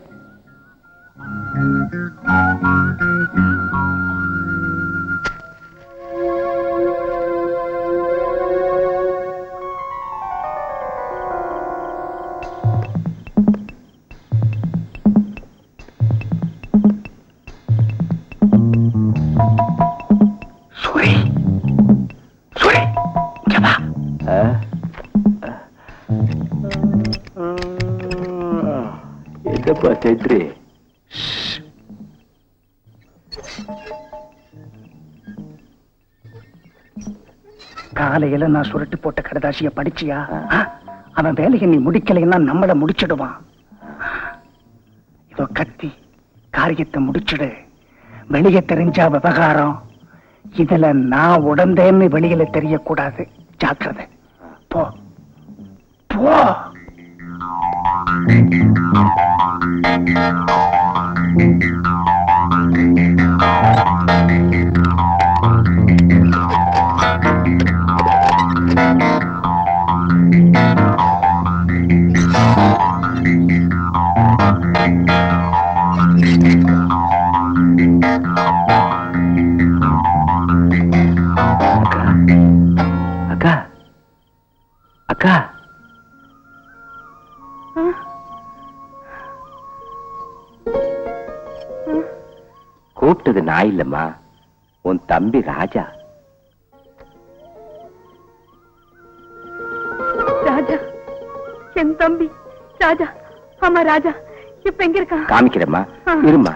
S2: சூரி, சூரி, இங்க வா.
S8: என்னப்பா சைத்ரி?
S2: காலையில நான் சுருட்டு போட்ட கடைதாசிய படிச்சியா? அவன் வேலையை நீ முடிக்கலைன்னா நம்மள முடிச்சிடுவான். இதோ கத்தி, காரியத்தை முடிச்சிடு. வெளியே தெரிஞ்சா விவகாரம். இதுல நான் உடந்தேன்னு வெளியில தெரியக்கூடாது. ஜாக்கிரதை. போ போ.
S8: அக்கா, அக்கா, கூப்பிட்டது நான் இல்லம்மா, உன் தம்பி ராஜா.
S3: ராஜா, என் தம்பி ராஜா. ஆமா ராஜா, இப்ப எங்க இருக்கா?
S8: காமிக்கிறேம்மா, இருமா.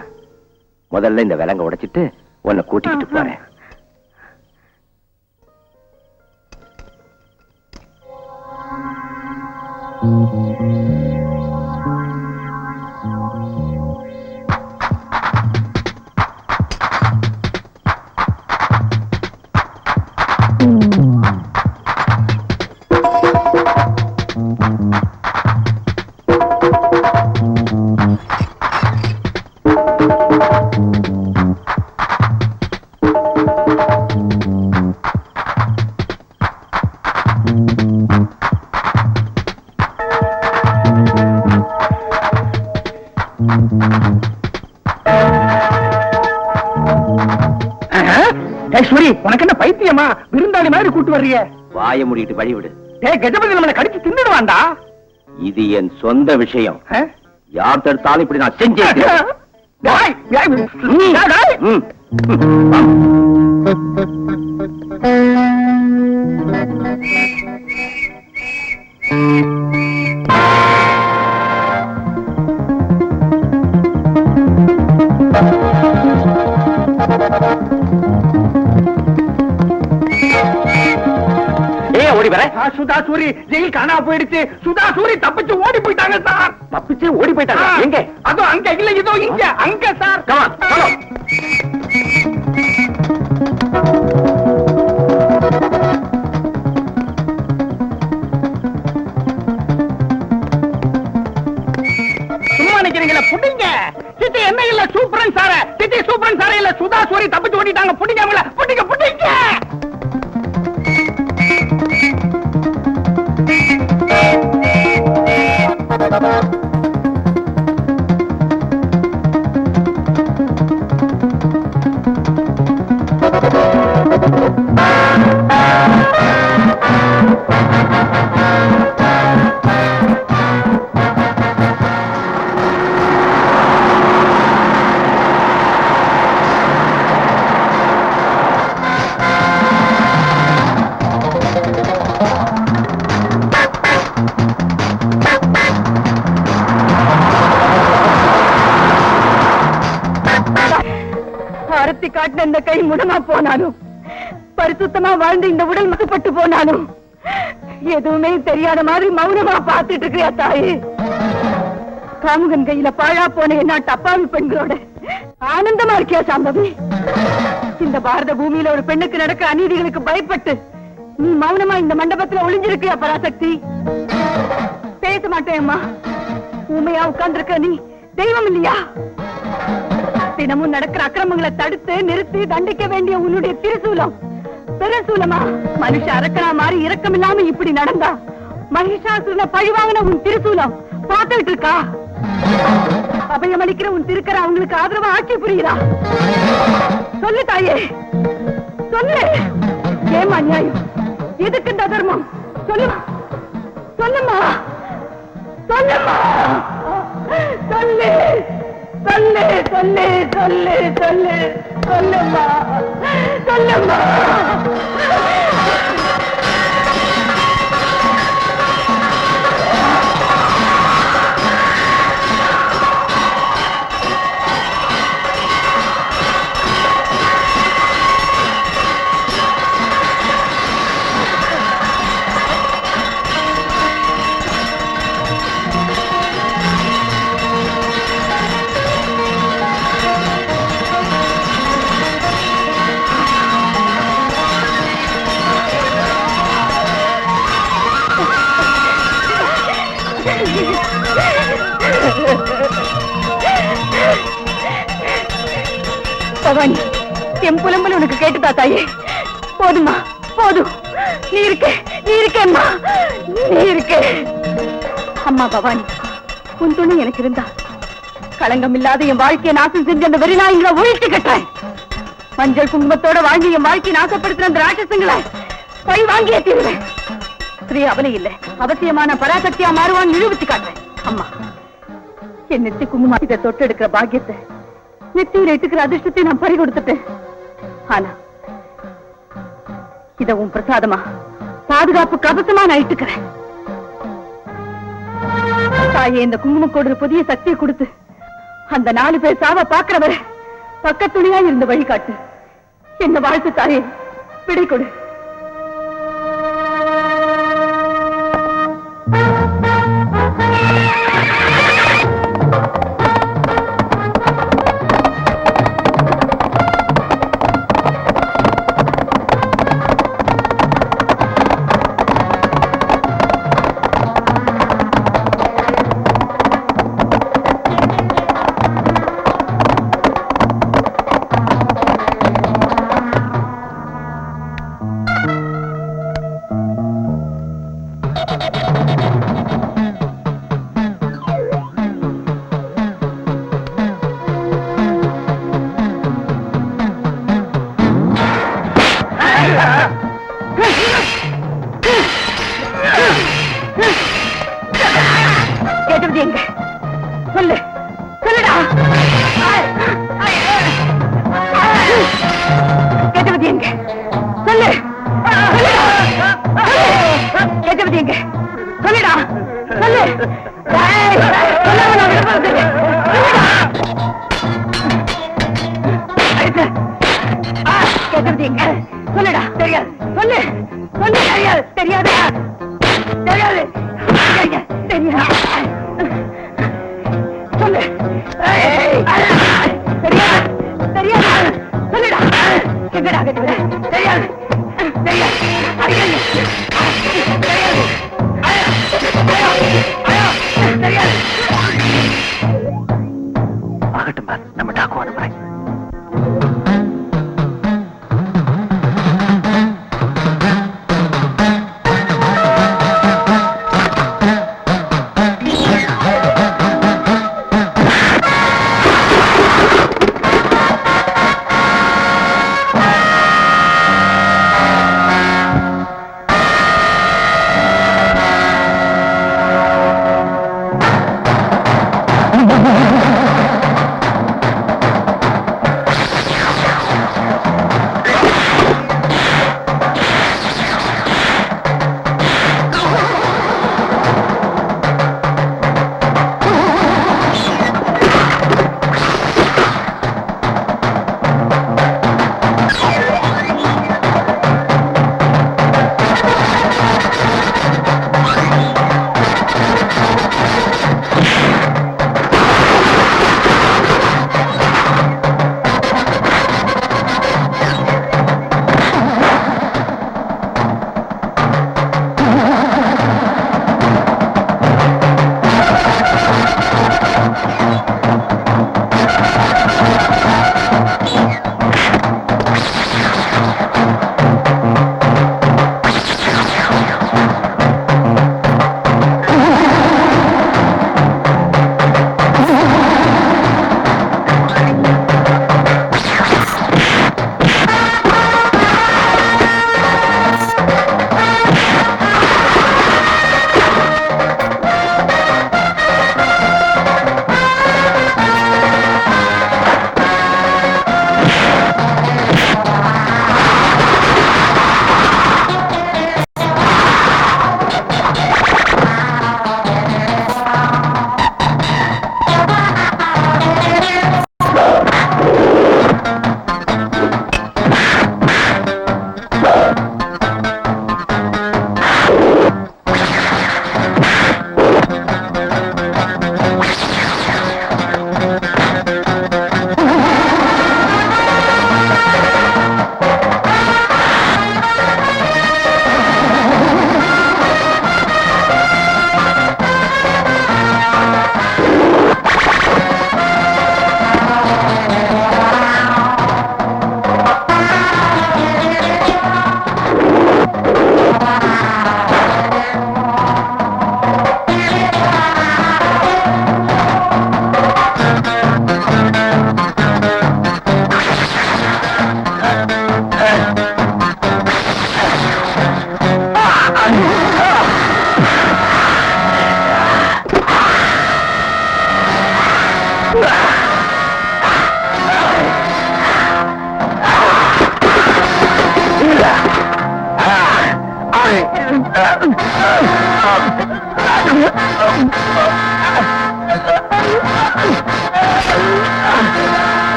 S8: முதல்ல இந்த விலங்க உடைச்சிட்டு உன்னை கூட்டிக்கிட்டு போறேன்.
S2: சூரி, உனக்கு என்ன பைத்தியமா? விருந்தாளி மாதிரி கூட்டு வர்றிய?
S8: வாய மூடிட்டு வழி விடு.
S2: கஜபதி நம்மளை கடிச்சு தின்னுடுவான்டா.
S8: இது என் சொந்த விஷயம். யார் தடுத்தாலும் இப்படி நான் செஞ்சேன்.
S2: ஓடி வர. சுதா சூரி ஜெயில் காணா போயிடுச்சு. சுதா சூரி தப்பிச்சு ஓடி போயிட்டாங்க சார்.
S8: தப்பிச்சு ஓடி போயிட்டாங்க? எங்க?
S2: அதோ அங்க இல்ல, இதோ இங்க. அங்க சார். சும்மா நிக்கிறீங்களா? புடிங்க. சித்தி என்ன இல்ல, சூப்பரன் சார. சித்தி சூப்பரன் சார இல்ல, சுதா சூரி தப்பிச்சு ஓடிட்டாங்க. புடிங்க அவங்கள. புடிங்க புடிங்க.
S3: ஆரத்தி காட்டின இந்த கை முடமா போனாலும், பரிசுத்தமா வாழ்ந்து இந்த உடல் மசுப்பட்டு போனாலும், எதுவுமே தெரியாத மாதிரி மௌனமா பார்த்துட்டு இருக்கியா தாயே? காமுகன் கையில பாழா போன என்ன அப்பாவி பெண்களோட ஆனந்தமா இருக்கியா சாம்பவி? இந்த பாரத பூமியில ஒரு பெண்ணுக்கு நடக்க அநீதிகளுக்கு பயப்பட்டு நீ மௌனமா இந்த மண்டபத்துல ஒளிஞ்சிருக்கியா பராசக்தி? பேச மாட்டேம்மா. உண்மையா உட்கார்ந்திருக்க நீ தெய்வம் இல்லையா? தினமும் நடக்கிற அக்கிரமங்களை தடுத்து நிறுத்தி தண்டிக்க வேண்டிய உன்னுடைய திருசூலம் பெருசூலமா? மனுஷ அரக்கனா மாறி இரக்கம் இல்லாம இப்படி நடந்தா மகிஷாசுரனை பழிவாங்கின உன் திருசூலம் பார்த்துட்டு இருக்கா? அபயமளிக்கிற உன் திருக்கரை அவங்களுக்கு ஆதரவா ஆட்சி புரியுதா? சொல்லு தாயே, சொல்லு. ஏமா நியாயம்? எதுக்கு இந்த தர்மம்? சொல்லுமா, சொல்லுமா, சொல்லுமா, சொல்லு, சொல்லு, சொல்லு, சொல்லு, சொல்லு, சொல்லுமா, சொல்லுமா. பவானி, என் புலம்பல் உனக்கு கேட்டுதா தாயே? போதுமா, போதும். நீ இருக்கேம்மா, நீ இருக்கே. அம்மா பவானி, உன் துணை எனக்கு இருந்தா களங்கம் இல்லாத என் வாழ்க்கையை நாசம் செஞ்ச அந்த வெறிநாயங்களை ஒழித்து கட்டாய். மஞ்சள் குங்குமத்தோட வாழ்ந்து என் வாழ்க்கையை நாசப்படுத்தின அந்த ராட்சசங்களை பை வாங்கியே தீருவேன். ஸ்ரீ அவலை இல்ல, அவசியமான பராசக்தியா மாறுவான்னு நிரூபிச்சு காட்டுறேன். அம்மா, என் நெத்தி குங்குமம் இதை தொட்டு எடுக்கிற பாக்கியத்தை, நெத்தியில் எட்டுக்கிற அதிர்ஷ்டத்தை நான் பறி கொடுத்துட்டேன். ஆனா இத உன் பிரசாதமா பாதுகாப்பு கவசமா நான் இட்டுக்கிறேன். தாயே, இந்த குங்குமக்கோடு புதிய சக்தியை கொடுத்து அந்த 4 பேர் சாவ பாக்குறவரை பக்கத்துணையா இருந்த வழிகாட்டு. என்ன வாழ்த்து தாயே, விடை கொடு. கேட்டது எங்க? சொல்லு, சொல்லுடா. கேட்டது எங்க? சொல்லு, கேட்டது எங்க? சொல்லுடா, சொல்லு. கேட்டது எங்க? சொல்லுடா. தெரியாது. சொல்லு, சொல்லு. தெரியாது. தெரியாது. தெரியாது. தெரியாது. சொல்லு. தெரியாது. தெரியாது. சொல்லுடா. எங்கடா கேட்டது? தெரியாது. தெரியாது. தெரியாது. தெரியாது.
S5: ஆகட்டும் பார், நம்ம டாக்கு அனுப்புறேன்.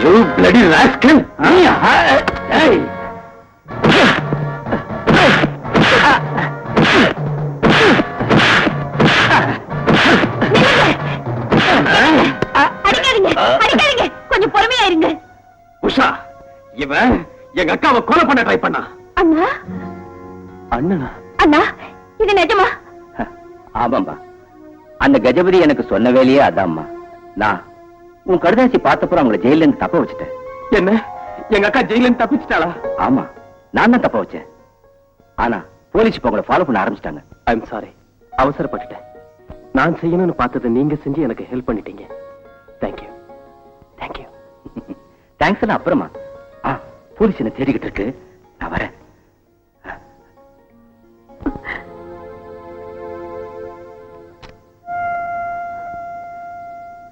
S1: You bloody rascal! Hey!
S3: அடிக்காதீங்க, கொஞ்சம் பொறுமையா இருங்க.
S1: உஷா, இவன் எங்க அக்காவை கொலை பண்ண ட்ரை பண்ணா.
S3: அண்ணா,
S8: அண்ணனா?
S3: அண்ணா, இது நிஜமா?
S8: ஆமாம்பா, அந்த கஜபதி எனக்கு சொன்ன வேலையே அதாம்மா. நான் உன் கடுதாசி பார்த்தப்பறம் அவங்களை ஜெயில இருந்து தப்ப வச்சுட்டேன்.
S1: என்ன, எங்க அக்கா ஜெயில இருந்து தப்பிச்சிட்டாளா?
S8: ஆமா, நான் தான் தப்ப வச்சேன். ஆனா போலீஸ் இப்ப உங்களை ஃபாலோ பண்ண ஆரம்பிச்சிட்டாங்க.
S1: I'm sorry, அவசரப்பட்டுட்டேன். நான் செய்யணும்னு பார்த்ததை நீங்க செஞ்சு எனக்கு ஹெல்ப் பண்ணிட்டீங்க. தேங்க்யூ. தேங்க்யூ.
S8: தேங்க்ஸ் எல்லாம் அப்புறமா. போலீஸ் என்ன தேடிக்கிட்டு இருக்கு, நான் வரேன்.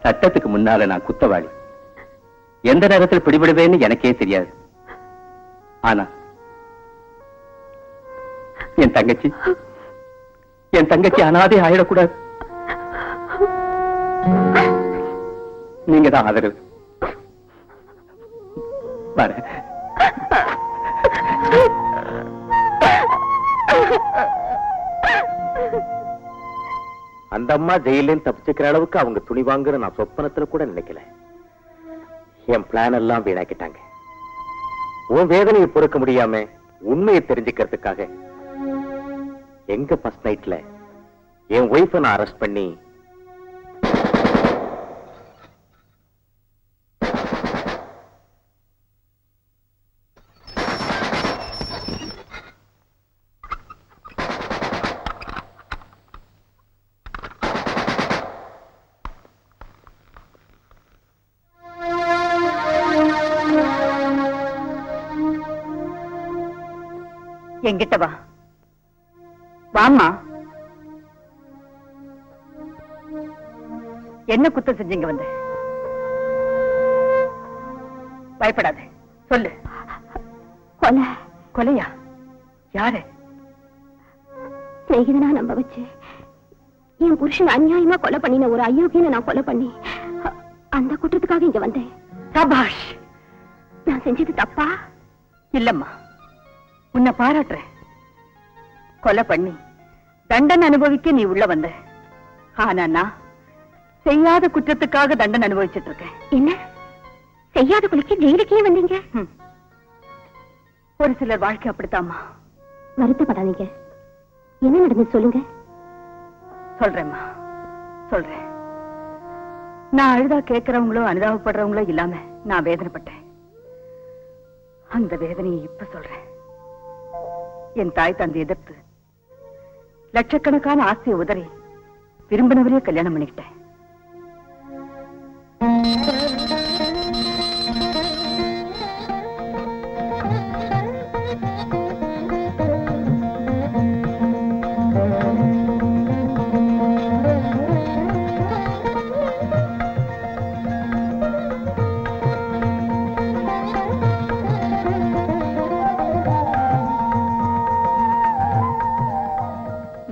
S8: சட்டத்துக்கு முன்னால நான் குத்தவாளி. எந்த நேரத்தில் பிடிபடுவேன்னு எனக்கே தெரியாது. ஆனா என் தங்கச்சி அனாதை ஆயிடக்கூடாது. நீங்க தான் ஆதரவு. வரேன்.
S1: அந்த அம்மா ஜெயிலேன்னு தப்பிச்சுக்கிற அளவுக்கு அவங்க துணிவாங்குற நான் சொப்பனத்துல கூட நினைக்கல. என் பிளான் எல்லாம் வீணாக்கிட்டாங்க. உன் வேதனையை பொறுக்க முடியாம உண்மையை தெரிஞ்சுக்கிறதுக்காக எங்க ஃபர்ஸ்ட் நைட்ல என் ஒய்ஃபை நான் அரெஸ்ட் பண்ணி
S3: என்கிட்ட வா. வாம்மா. என்ன குத்தம் செஞ்சீங்க வந்து? பயப்படாத, சொல்லு.
S6: கொலை.
S3: கொலையா? யாரு?
S6: சிநேகிதனா நம்ப வச்சு என் புருஷன் அநியாயமா கொலை பண்ணின ஒரு அயோக்கியனை நான் கொலை பண்ணி அந்த குற்றத்துக்காக இங்க வந்தேன்.
S3: சபாஷ்.
S6: நான் செஞ்சது தப்பா?
S3: இல்லம்மா, உன்னை பாராட்டுறேன். கொலை பண்ணி தண்டனை அனுபவிக்க நீ உள்ள வந்த. ஆனா நான் செய்யாத குற்றத்துக்காக தண்டனை அனுபவிச்சுட்டு இருக்கேன்.
S6: என்ன, செய்யாத கொலைக்கு ஜெயிலுக்கே வந்தீங்க?
S3: ஒரு சிலர் வாழ்க்கை அப்படித்தாம்மா.
S6: வருத்தப்படாதீங்க, என்ன நடந்து சொல்லுங்க.
S3: சொல்றேம்மா, சொல்றேன். நான் அழுதா கேட்கிறவங்களோ அனுதாபப்படுறவங்களோ இல்லாம நான் வேதனைப்பட்டேன். அந்த வேதனையை இப்ப சொல்றேன். என் தாய் தந்தை எதிர்த்து லட்சக்கணக்கான ஆசையை உதறி விரும்பினவரையே கல்யாணம் பண்ணிக்கிட்டேன்.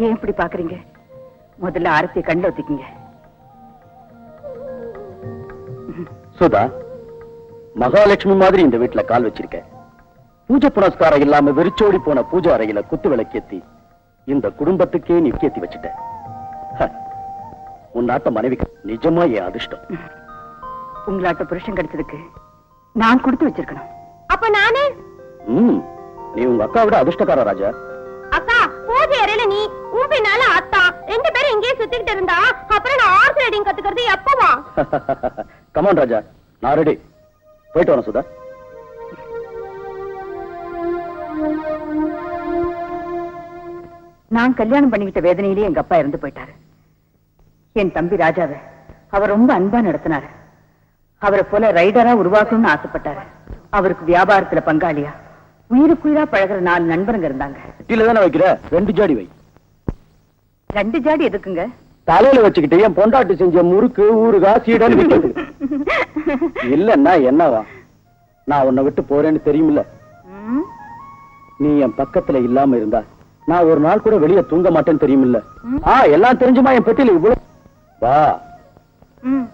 S3: ஏன் இப்படி பாக்குறீங்க? முதல்ல ஆரத்திய கண்ட ஒத்திக்குங்க.
S1: சுதா, மகாலட்சுமி மாதிரி இந்த வீட்டுல கால் வச்சிருக்க. பூஜை புனஸ்காரம் இல்லாம வெறிச்சோடி போன பூஜை அறையில குத்து விளக்கேத்தி இந்த குடும்பத்துக்கே நீ கேத்தி வச்சுட்ட. உன் நாட்ட மனைவி நிஜமா என் அதிர்ஷ்டம்.
S3: உங்களாட்ட புருஷன் கிடைச்சதுக்கு நான் கொடுத்து வச்சிருக்கணும்.
S6: அப்ப நானு?
S1: நீ உங்க அக்கா விட அதிர்ஷ்டக்கார ராஜா.
S6: அக்கா, பூஜை அறையில நீ, உன் பின்னால அத்தா, ரெண்டு பேரும் இங்கேயே சுத்திக்கிட்டு இருந்தா அப்புறம் நான் ஹார்ஸ் ரைடிங் கத்துக்கிறது எப்பவா?
S1: கமான் ராஜா, நான் ரெடி. போயிட்டு வரேன் சுதா.
S3: நான் கல்யாணம் பண்ணிக்கிட்ட வேதனையிலேயே எங்க அப்பா இறந்து போயிட்டாரு. என் தம்பி ராஜாவை அவர் ரொம்ப அன்பா நடத்தினாரு. அவரை போல ரைடரா உருவாக்கணும்னு ஆசைப்பட்டாரு. அவருக்கு வியாபாரத்துல பங்காளியா உயிருக்குயிரா பழகுற 4 நண்பருங்க இருந்தாங்க.
S2: கீழே தானே வைக்கிற, 2 ஜாடி வை.
S3: 2 ஜாடி எதுக்குங்க?
S2: தலையில வச்சுக்கிட்டு என் பொண்டாட்டி செஞ்ச முறுக்கு ஊறுகா சீடன்னு விட்டது. இல்லன்னா என்னவா, நான் உன்னை விட்டு போறேன்னு தெரியுமில்ல.
S3: ம்,
S2: நீ என் பக்கத்துல இல்லாம இருந்தா நான் ஒரு நாள் கூட வெளியே தூங்க மாட்டேன்னு தெரியுமில்ல. எல்லாம் தெரிஞ்சுமா என் பெட்டியில இவ்வளவு வா.
S3: ம்.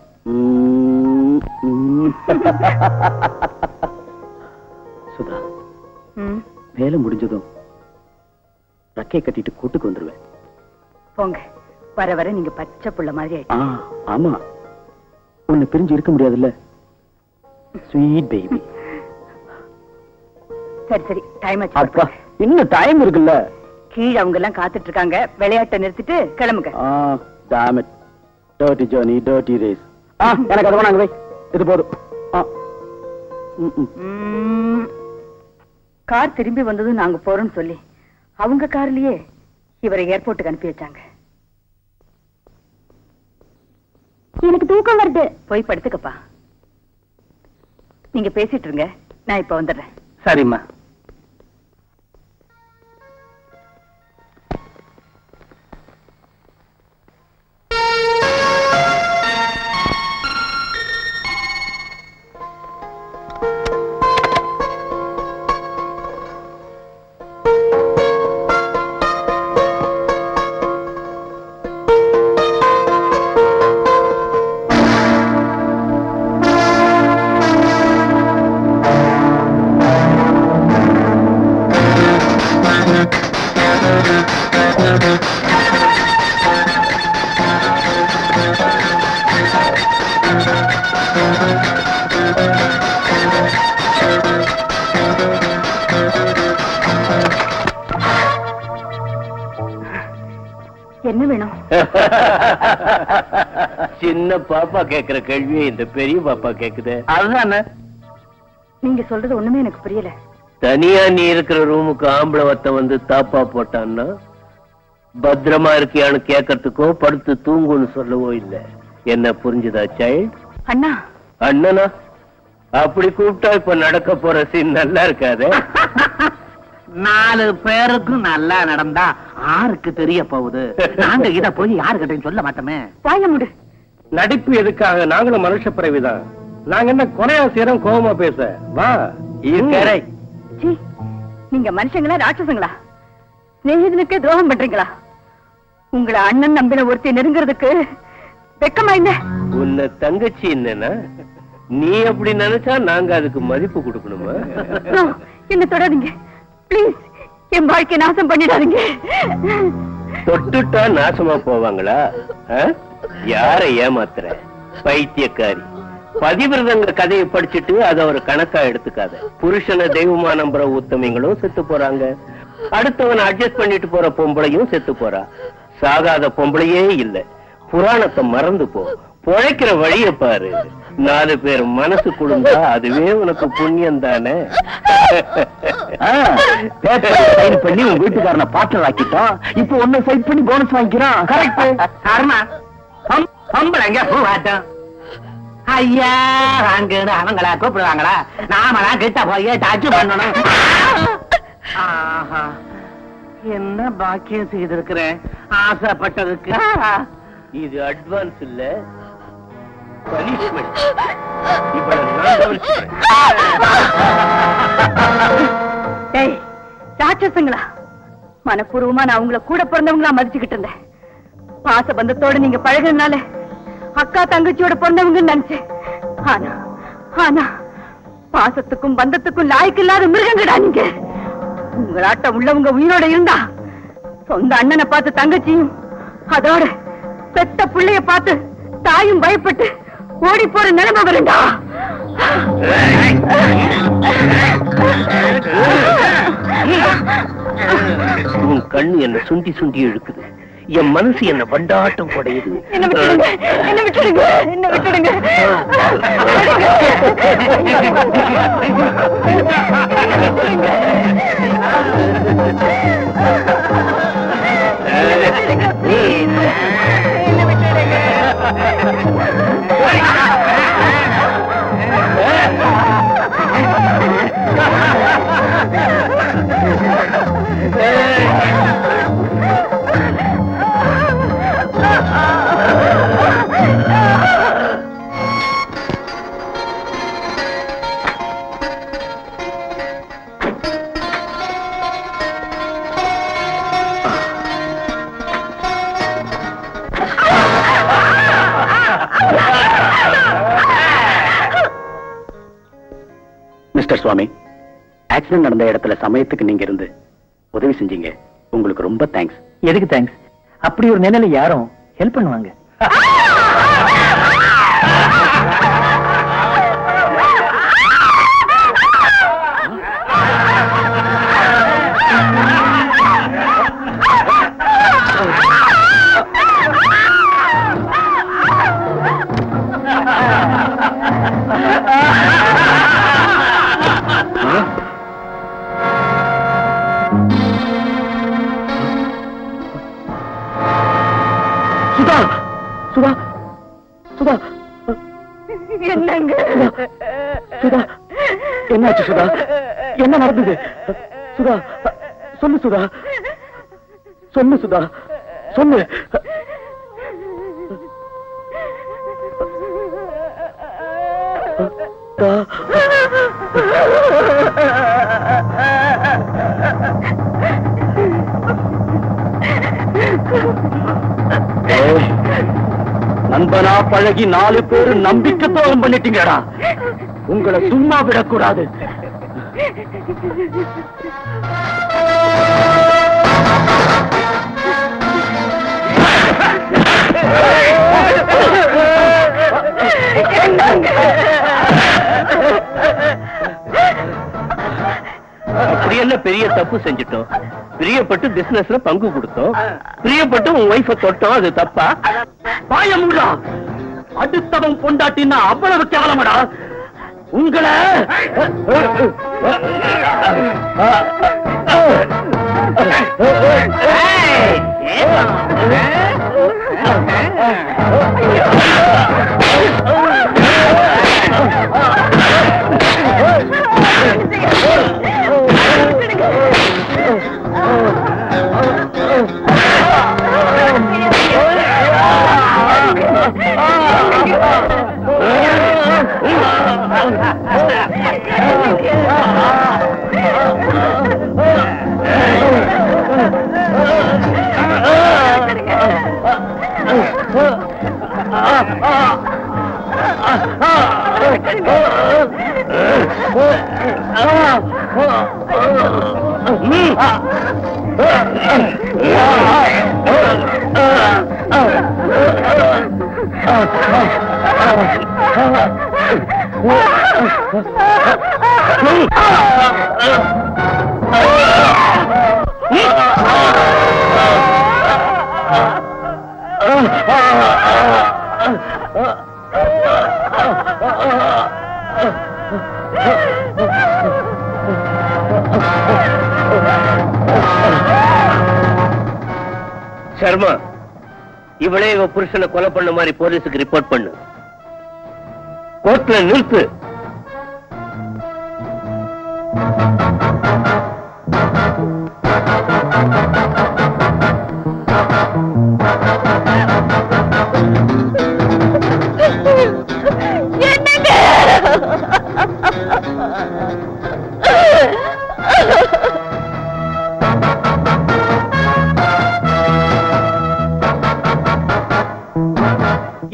S2: சுதா,
S3: ம்.
S2: வேலை முடிஞ்சதும் ரக்கை கட்டிட்டு கூட்டுக்கு வந்துருவேன்.
S3: போங்க, வர வர நீங்க பச்சை புள்ள மாதிரி ஆயிட்டு.
S2: ஆமா, உன்னை பிரிஞ்சு இருக்க முடியாதுல்ல ஸ்வீட் பேபி.
S3: சரி சரி, டைம்
S2: அப்பா,
S3: ஆச்சு.
S2: இன்னும் டைம் இருக்குல்ல.
S3: கீழே அவங்க எல்லாம் காத்துட்டு இருக்காங்க. விளையாட்டை நிறுத்திட்டு கிளம்புங்க.
S2: damn it, dirty journey, dirty race. எனக்கு அது வேணாங்க, வை, இது போதும்.
S3: ம். கார் திரும்பி வந்ததும் நாங்க போறோம்னு சொல்லி அவங்க கார்லயே இவரை ஏர்போர்ட்டுக்கு அனுப்பி வச்சாங்க.
S6: எனக்கு தூக்கம் வருது.
S3: போய் படுத்துக்கப்பா. நீங்க பேசிட்டு இருங்க, நான் இப்ப வந்துடுறேன்.
S5: சரிம்மா.
S3: என்ன வேணும்?
S4: சின்ன பாப்பா கேக்குற கேள்வியை இந்த பெரிய பாப்பா கேக்குது.
S5: அதுதானே.
S3: நீங்க சொல்றது ஒண்ணுமே எனக்கு புரியல.
S4: தனியா நீ இருக்கிற ரூமுக்கு ஆம்பளை வத்த வந்து தாப்பா போட்டான்னா பத்திரமா இருக்கியான்னு கேட்கறதுக்கோ படுத்து தூங்குன்னு சொல்லவோ இல்ல. என்ன புரிஞ்சுதா சைல்ட்?
S3: அண்ணா.
S4: அண்ணனா? அப்படி கூப்பிட்டா இப்ப நடக்க போற சீன் நல்லா இருக்காது.
S5: 4 பேருக்கும் நல்லா நடந்தா 6க்கு தெரிய போகுது. நாங்க இத போய் யாருக்கிட்டையும் சொல்ல மாட்டோமே.
S3: வாய முடு.
S4: நடிப்பு எதுக்காக? நாங்களும் மனுஷ பிறவிதான். நாங்க என்ன குறையா சேரம் கோபமா பேச வா.
S3: சீ, நீங்க மனுஷங்களா ராட்சசங்களா? ஸ்நேகிதனுக்கே துரோகம் பண்றீங்களா? உங்களை அண்ணன் நம்பின ஒருத்தி நெருங்கிறதுக்கு வெக்கமா இல்ல?
S4: உன்னை தங்கச்சி என்னன்னா நீ அப்படி நினைச்சா நாங்க அதுக்கு மதிப்பு கொடுக்கணுமா?
S3: No, என்ன தொடாதீங்க ப்ளீஸ். என் வாழ்க்கை நாசம் பண்ணிடாதீங்க.
S4: தொட்டுட்டா நாசமா போவாங்களா? யார ஏமாத்துற பைத்தியக்காரி? பதிவிரதங்க கதையை படிச்சுட்டு அத ஒரு கணக்கா எடுத்துக்காத. புருஷனை தெய்வமா நம்புற உத்தமிங்களும் செத்து போறாங்க. அடுத்தவனை அட்ஜஸ்ட் பண்ணிட்டு போற பொம்பளையும் செத்து போறா. சாகாத பொம்பளையே இல்ல. புராணத்தை மறந்து போ. பொழைக்கிற வழிய பாரு. 4 பேர் மனசு குடும்பா அதுவே உனக்கு புண்ணியம் தானே.
S2: பண்ணி உங்க வீட்டுக்காரனை பாட்டர் ஆக்கிட்டோம். இப்போ ஒன்ன சைட் பண்ணி போனஸ் வாங்கிக்கிறான்.
S5: கரெக்ட். அருமா பொம்பளைங்க பூவாட்டம். ஐயா வாங்கன்னு அவங்களா கூப்பிடுவாங்களா? நாமெல்லாம் கிட்ட போய் டச் பண்ணணும். ஆஹா, என்ன பாக்கியம் செய்திருக்கிறேன் ஆசைப்பட்டதுக்கு.
S4: இது அட்வான்ஸ் இல்ல, பனிஷ்மெண்ட். இவ்வளவு நான் கவனிச்சுக்கிறேன்.
S3: டேய் ராட்சசங்களா, மனப்பூர்வமா நான் உங்களை கூட பிறந்தவங்களா மதிச்சுக்கிட்டு இருந்தேன். பாச பந்தத்தோட நீங்க பழகுறதுனால அக்கா தங்கச்சியோட பிறந்தவங்கன்னு நினைச்சேன். ஆனா ஆனா பாசத்துக்கும் பந்தத்துக்கும் லாய்க்கு இல்லாத மிருகங்கடா நீங்க. உங்களாட்டம் உள்ளவங்க உயிரோட இருந்தா சொந்த அண்ணனை பார்த்து தங்கச்சியும், அதோட பெத்த பிள்ளைய பார்த்து தாயும் பயப்பட்டு ஓடி போற நிலைமை வருண்டா.
S4: உன் கண்ணு என்ன சுண்டி சுண்டி இழுக்குது. என் மனசு என்ன வண்டாட்டம் குடையுது.
S3: என்ன விட்டுடுங்க, என்ன விட்டுடுங்க, என்ன விட்டுடுங்க. என்ன விட்டுடுங்க.
S2: சுவாமி, ஆக்சிடென்ட் நடந்த இடத்துல சமயத்துக்கு நீங்க இருந்து உதவி செஞ்சீங்க. உங்களுக்கு ரொம்ப தேங்க்ஸ்.
S5: எதுக்கு தேங்க்ஸ்? அப்படி ஒரு நிலையில யாரும் ஹெல்ப் பண்ணுவாங்க?
S2: சுதா, சுதா, சுதா,
S3: என்னங்க
S2: சுதா, என்னாச்சு சுதா? என்ன நடந்தது? சுதா, சொல்லு சுதா, சொல்லு சுதா, சொல்லு. நண்பனா பழகி 4 பேரு நம்பிக்கை துரோகம் பண்ணிட்டீங்கடா. உங்களை சும்மா விடக்கூடாது.
S4: அப்படி என்ன பெரிய தப்பு செஞ்சுட்டோம்? பிரியப்பட்டு பிசினஸ்ல பங்கு கொடுத்தோம், பிரியப்பட்டு உன் வைஃப தொட்டோம், அது தப்பா?
S2: பாயமுடா, அடுத்தவன் பொண்டாட்டின்னா அவ்வளவு கேவலமடா. உங்களை
S4: சர்மா, இவளே இவ புருஷனை கொலை பண்ண மாதிரி போலீஸுக்கு ரிப்போர்ட் பண்ணு. கோர்ட்ல நிறுத்து.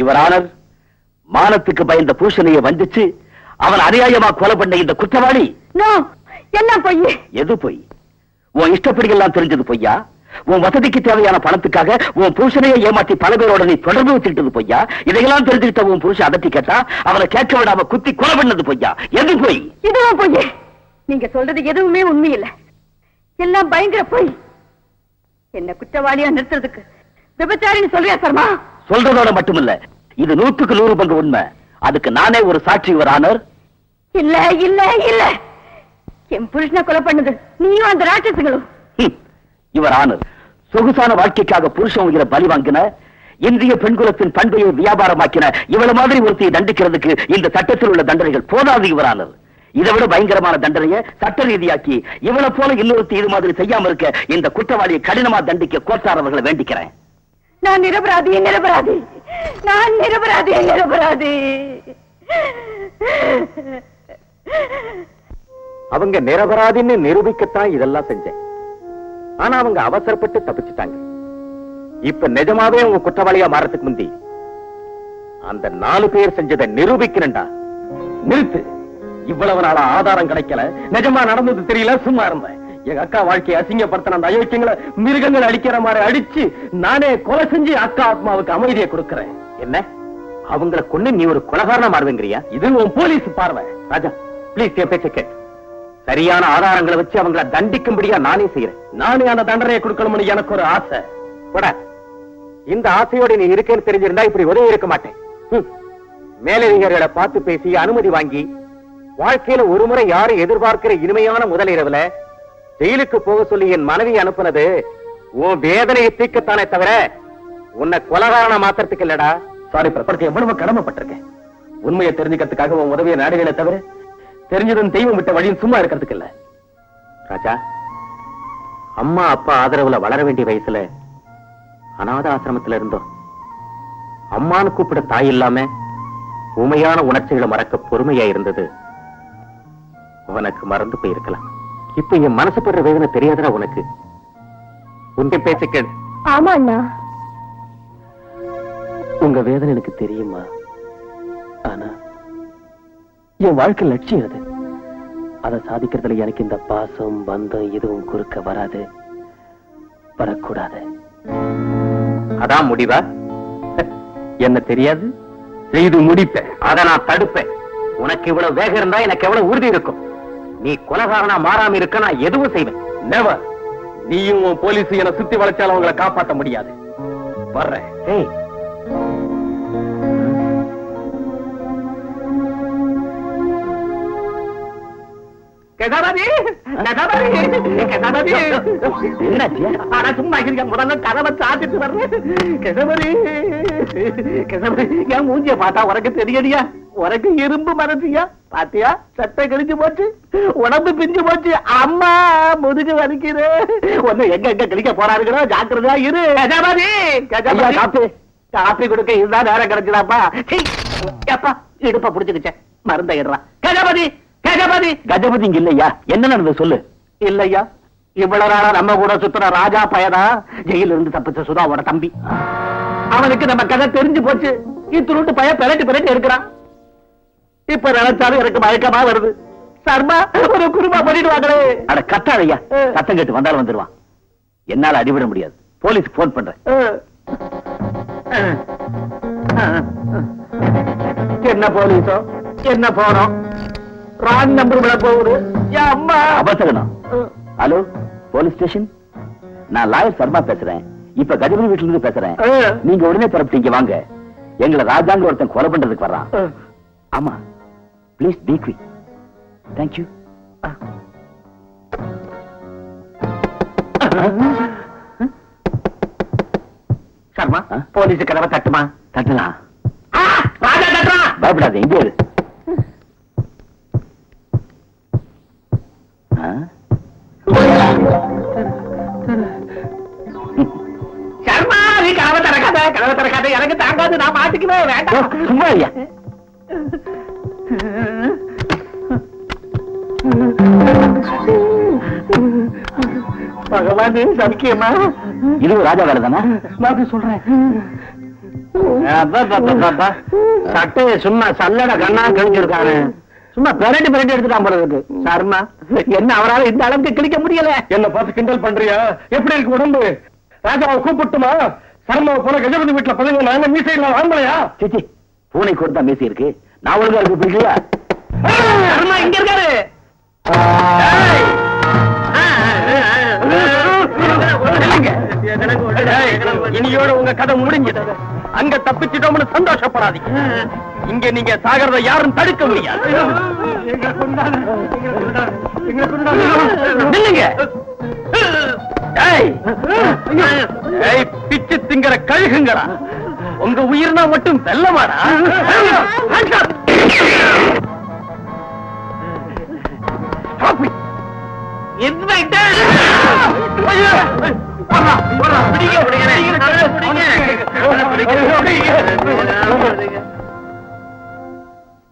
S2: இவரானர் மானத்துக்கு பயந்த பூஷணையை வஞ்சிச்சு அவன் அநியாயமா கொலை பண்ண இந்த குற்றவாளி.
S3: எல்லாம் பொய்.
S2: எது பொய்? உன் இஷ்டப்படி எல்லாம் தெரிஞ்சது பொய்யா? உன் வசதிக்கு தேவையான பணத்துக்காக உன் புருஷனையை ஏமாற்றி பல பேரோட நீ தொடர்பு வச்சுக்கிட்டது பொய்யா? இதையெல்லாம் தெரிஞ்சுக்கிட்ட உன் புருஷன் அதட்டி கேட்டா அவனை கேட்க விடாம குத்தி கொலை பண்ணது பொய்யா? எது பொய்?
S3: இதுவும் பொய். நீங்க சொல்றது எதுவுமே உண்மை இல்ல, எல்லாம் பயங்கர பொய். என்ன குற்றவாளியா நிறுத்துறதுக்கு விபச்சாரின்னு சொல்றியா சர்மா?
S2: சொல்றதோட மட்டுமில்ல, இது 100க்கு 100 பங்கு உண்மை. அதுக்கு நானே ஒரு சாட்சி இவரானர்.
S3: இல்ல இல்ல இல்ல, என் புருஷனை கொலை பண்ணது நீயும் அந்த ராட்சசுங்களும்.
S2: இவரானர் சொகுசான வாழ்க்கைக்காக புருஷன் உயிரை பலி வாங்கின, இந்திய பெண்குலத்தின் பண்பையை வியாபாரமாக்கின இவள மாதிரி ஒருத்தையை தண்டிக்கிறதுக்கு இந்த சட்டத்தில் உள்ள தண்டனைகள் போதாது இவரானர். இதை விட பயங்கரமான தண்டனையை சட்ட ரீதியாக்கி இவளை போல இன்னொருத்தி இது மாதிரி செய்யாம இருக்க இந்த குற்றவாளியை கடினமா தண்டிக்க கோர்ட்டார் அவர்களை வேண்டிக்கிறேன்.
S3: நான் நிரபராதி, நிரபராதி, நான் நிரபராதி, நிரபராதி.
S1: அவங்க நிரபராதின்னு நிரூபிக்கத்தான் இதெல்லாம் செஞ்சேன். ஆனா அவங்க அவசரப்பட்டு தப்பிச்சுட்டாங்க. இப்ப நிஜமாவே அவங்க குற்றவாளியா மாறதுக்கு முந்தி அந்த 4 பேர் செஞ்சதை நிரூபிக்கிறேன்டா. நிறுத்து. இவ்வளவு நாளா ஆதாரம் கிடைக்கல, நிஜமா நடந்தது தெரியல, சும்மா இருந்தேன். எங்க அக்கா வாழ்க்கையை அசிங்கப்படுத்தின அந்த அயோக்கியங்களை மிருகங்கள் அடிக்கிற மாதிரி அடிச்சு நானே கொலை செஞ்சு அக்கா ஆத்மாவுக்கு அமைதியை கொடுக்கிறேன். என்ன அவங்களை கொண்டு நீ ஒரு கொலகாரணம் மாறுவங்கிறியா? இது உன் போலீஸ் பார்வை. ராஜா பிளீஸ் என் பேச்ச கேட். சரியான ஆதாரங்களை வச்சு அவங்களை தண்டிக்கும்படியா நானே செய்யறேன். நானே அந்த தண்டனையை கொடுக்கணும்னு எனக்கு ஒரு ஆசை. போடா, இந்த ஆசையோட நீ இருக்கேன்னு தெரிஞ்சிருந்தா இப்படி உதவி இருக்க மாட்டேன். மேலதிகாரிகளை பார்த்து பேசி அனுமதி வாங்கி வாழ்க்கையில ஒரு முறை யாரும் எதிர்பார்க்கிற இனிமையான முதலிரவுல ஜெயிலுக்கு போக சொல்லி என் மனைவி அனுப்புனது உன் வேதனையை தீர்க்கத்தானே தவிர உன்னை கொலகாரண மாத்திரத்துக்கு இல்லடா. சாரி பிரபலத்தை எவ்வளவு கடமைப்பட்டிருக்கேன். உண்மையை தெரிஞ்சுக்கிறதுக்காக உன் உதவியை நாடுகளை தவிர தெரிஞ்சதும் தெய்வம் விட்ட வழியும் சும்மா இருக்கிறதுக்கு இல்ல. ராஜா, அம்மா அப்பா ஆதரவுல வளர வேண்டிய வயசுல அநாத ஆசிரமத்துல இருந்தோம். அம்மான்னு கூப்பிட தாய் இல்லாம உண்மையான உணர்ச்சிகளை மறக்க பொறுமையா இருந்தது உனக்கு மறந்து போயிருக்கலாம். இப்ப என் மனசு படுற வேதனை தெரியாதா உனக்கு? உங்க பேச்சுக்கள்.
S6: ஆமா அண்ணா,
S1: உங்க வேதனை எனக்கு தெரியுமா? ஆனா என் வாழ்க்கை லட்சியம் அது. அதை சாதிக்கிறதுல எனக்கு இந்த பாசம் பந்தம் எதுவும் குறுக்க வராது, வரக்கூடாது. அதான் முடிவா? என்ன தெரியாது, செய்து முடிப்பேன். அதை நான் தடுப்பேன். உனக்கு இவ்வளவு வேகம் இருந்தா எனக்கு எவ்வளவு உறுதி இருக்கும். நீ கொலகாரனா மாறாம இருக்க நான் எதுவும் செய்வேன். நெவர். நீயும் உன் போலீஸ் என சுத்தி வளைச்சாலும் அவங்களை காப்பாற்ற முடியாது. வர்றேன். முதல்ல கதவை சாத்திட்டு வர்றேன். என் மூஞ்சிய பார்த்தா உனக்கு தெரியலையா? உனக்கு இரும்பு மனசியா? பாத்தியா, சட்டை கிழிஞ்சு போச்சு, உடம்பு பிஞ்சு போச்சு, அம்மா முதுகு வலிக்குது. ஒண்ணு எங்க எங்க கிழிக்க போறாருங்களோ, ஜாக்கிரதா இரு. காப்பி கொடுக்க இதுதான் நேரம் கிடைச்சதாப்பா. அப்பா இடுப்ப புடிச்சுக்கிச்சேன், மருந்த இடுறான். கஜபதி கஜபதி கஜபதி இங்க இல்லையா? என்ன நடந்தது சொல்லு. இல்லையா, இவ்வளவு நாளா நம்ம கூட சுத்துற ராஜா பயனா ஜெயில இருந்து தப்பிச்ச சுதாவோட தம்பி. அவனுக்கு நம்ம கதை தெரிஞ்சு போச்சு. இத்துருட்டு பய பெரட்டி இருக்கிறான். இப்ப நினைச்சாலும் எனக்கு மயக்கமா வருது. சர்மா ஒரு குருமா பண்ணிடுவாங்களே. அட கத்தாதையா, சத்தம் கேட்டு வந்தாலும் வந்துருவான். என்னால அடிவிட முடியாது. போலீஸ் போன் பண்றேன். என்ன போலீஸோ என்ன போனோம், ராங் நம்பர் விட போகுது. அம்மா அபசகனம். ஹலோ போலீஸ் ஸ்டேஷன், நான் லாயர் சர்மா பேசுறேன். இப்ப கஜபதி வீட்டுல இருந்து பேசுறேன். நீங்க உடனே புறப்பட்டீங்க வாங்க. எங்களை ராஜாங்க ஒருத்தன் கொலை பண்றதுக்கு வர்றான். ஆமா, please be quick. Thank you. Sharma, police கதவை தட்டுமா? தட்டலாம். ராஜா தட்டுறான். பயப்படாத, எங்கே இரு. சர்மா, நீ கதவை திறக்காத, எனக்கு தாங்காது, நான் மாட்டிக்குவேன். வேண்டாம், சும்மா ஐயா. பகவான் சவிக்கியமா? இது ராஜா வேலை தானே? நான் சொல்றேன். சட்டையை சும்மா சல்லட கண்ணா கழிஞ்சிருக்காரு. சும்மா பெரட்டி எடுத்துட்டான் போல இருக்கு. சர்மா, என்ன அவரால் இந்த அளவுக்கு கிழிக்க முடியல. என்ன பார்த்து கிண்டல் பண்றியா? எப்படி இருக்கு உடம்பு? ராஜாவை கூப்பிட்டுமா? சர்மாவை போல கஜபதி வீட்டுல பதங்க நாங்க மீசையில வாங்கலையா? சிச்சி, பூனை கொடுத்தா மீசி இருக்கு. நான் ஒழுங்கா இருக்கு பிடிக்கல. சர்மா இங்க இருக்காரு. இனியோட உங்க கதை முடிஞ்சது. அங்க தப்பிச்சிட்டோம்னு சந்தோஷப்படாதீங்க. இங்க நீங்க சாகிறத யாரும் தடுக்க முடியாது. பிச்சு திங்கிற கழுகுங்களா, உங்க உயிர்னா மட்டும் வெல்லமாடா.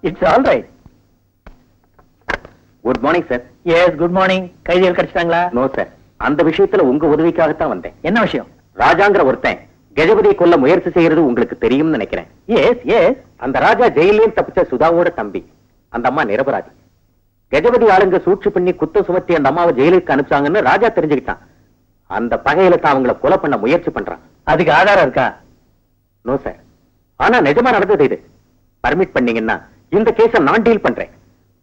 S1: It's all right. Good morning sir. S, good morning. கைதிகள் கிடைச்சிட்டாங்களா? நோ சார், அந்த விஷயத்துல உங்க உதவிக்காகத்தான் வந்தேன். என்ன விஷயம்? ராஜாங்கிற ஒருத்தன் கஜபதியை கொல்ல முயற்சி செய்யறது உங்களுக்கு தெரியும் நினைக்கிறேன். Yes yes. அந்த ராஜா ஜெயிலையும் தப்பிச்ச சுதாவோட தம்பி. அந்த அம்மா நிரபராதி. கஜபதி ஆளுங்க சூழ்ச்சி பண்ணி குத்த சுமத்தி அந்த அம்மாவை ஜெயிலுக்கு அனுப்பிச்சாங்கன்னு ராஜா தெரிஞ்சுக்கிட்டான். அந்த பகையில தான் அவங்கள கொலை பண்ண முயற்சி பண்றான்.
S2: அதுக்கு ஆதாரம் இருக்கா?
S1: No sir. ஆனா நிஜமா நடந்தது இது. பர்மிட் பண்ணீங்கன்னா இந்த கேஸ நான் டீல் பண்றேன்.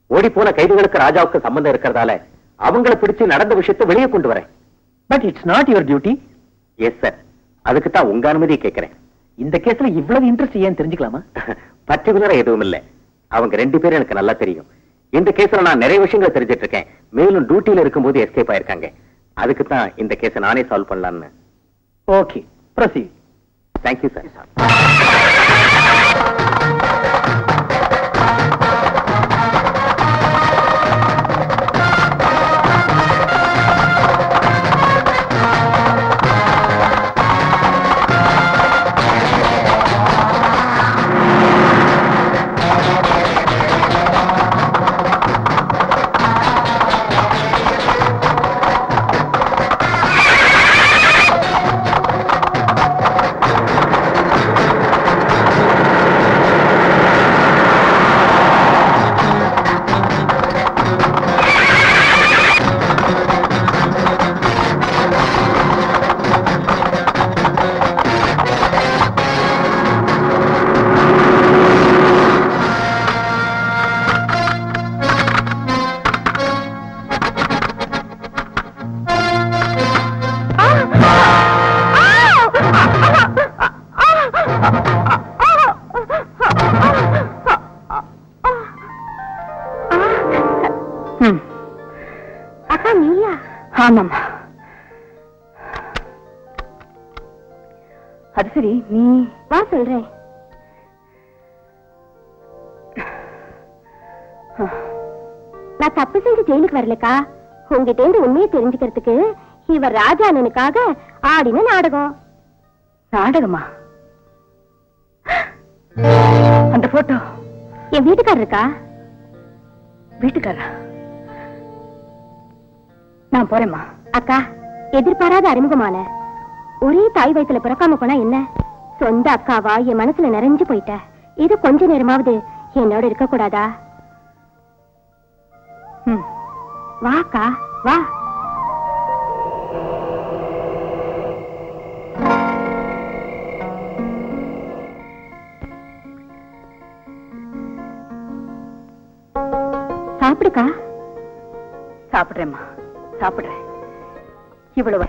S1: ஓடி போன கைதிகளுக்கு ராஜாவுக்கு சம்பந்தம் இருக்கிறதால அவங்கள பிடிச்சு நடந்த விஷயத்தை வெளியே கொண்டு வரேன்.
S2: But it's not your duty.
S1: Yes sir. அதுக்கு தான் உங்க அனுமதி கேட்கிறேன்.
S2: இந்த கேஸ்ல இவ்வளவு இன்ட்ரெஸ்ட் ஏன் தெரிஞ்சுக்கலாமா?
S1: பர்டிகுலரா எதுவும் இல்ல. அவங்க 2 பேரும் எனக்கு நல்லா தெரியும். இந்த கேஸ்ல நான் நிறைய விஷயங்களை தெரிஞ்சிட்டு இருக்கேன். மேலும் டியூட்டில இருக்கும்போது எஸ்கேப் ஆயிருக்காங்க. அதுக்கு தான் இந்த கேஸை நானே சால்வ் பண்ணலாம்னு.
S2: Okay, proceed.
S1: Thank you sir.
S6: அக்கா நீயா?
S3: ஆமாமா. அது சரி, நீ
S6: வா சொல்றேன். நான் தப்பு செஞ்சு ஜெயிலுக்கு வரலக்கா. உங்ககிட்ட இருந்து உண்மையை தெரிஞ்சுக்கிறதுக்கு இவர் ராஜா அண்ணனுக்காக ஆடின நாடகம்.
S3: நாடகமா? அந்த போட்டோ
S6: என் வீட்டுக்காரருக்கா?
S3: வீட்டுக்காரா? நான் போறேம்மா.
S6: அக்கா, எதிர்பாராத அறிமுகமான ஒரே தாய் வயித்துல பிறக்காம போனா என்ன? சொந்த அக்காவா என் மனசுல நிறைஞ்சு போயிட்ட. இது கொஞ்ச நேரமாவது என்னோட இருக்க கூடாதா? வா அக்கா, வா. சாப்பிடுக்கா.
S3: சாப்பிடுறேம்மா, சாப்பிடுறேன். இவ்வளவு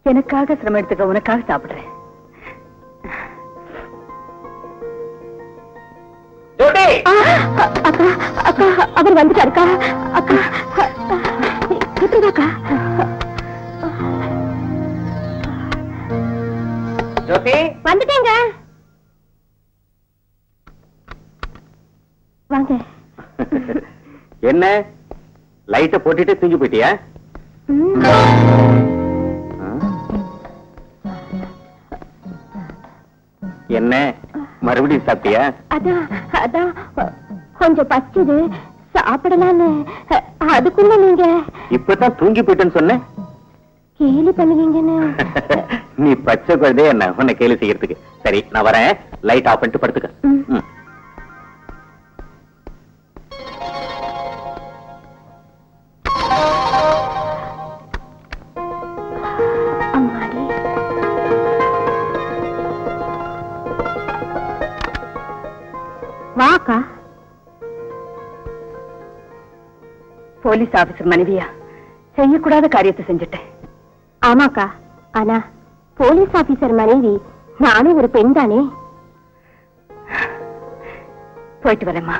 S3: எனக்காக சிரமம் எடுத்துக்க, உனக்காக சாப்பிடுறேன்.
S6: அக்கா, அக்கா, அவர் வந்துட்டாருக்கா. அக்கா, எப்படிதாக்கா? வந்துட்டேங்க. வாங்க.
S1: என்ன லைட்ட போட்டுட்டு தூங்கி போயிட்டியா? என்ன மறுபடியும் சாப்பிட்டியா?
S6: அதான் அதான் கொஞ்சம் பச்சுது, சாப்பிடலான்னு. அதுக்குள்ள நீங்க
S1: இப்பதான் தூங்கி போயிட்டேன்னு சொன்ன.
S6: கேலி பண்ணுவீங்கன்னு.
S1: நீ பச்சை குழந்தைய என்ன உன்னை கேலி செய்யறதுக்கு. சரி, நான் வரேன். லைட் ஆஃப் பண்ணிட்டு படுத்துக்க.
S6: வாக்கா.
S3: போலீஸ் ஆபீசர் மனைவியா செய்யக்கூடாத காரியத்தை செஞ்சுட்டேன்.
S6: ஆமாக்கா, ஆனா போலீஸ் ஆபீசர் மனைவி நானும் ஒரு பெண் தானே.
S3: போயிட்டு வரேம்மா.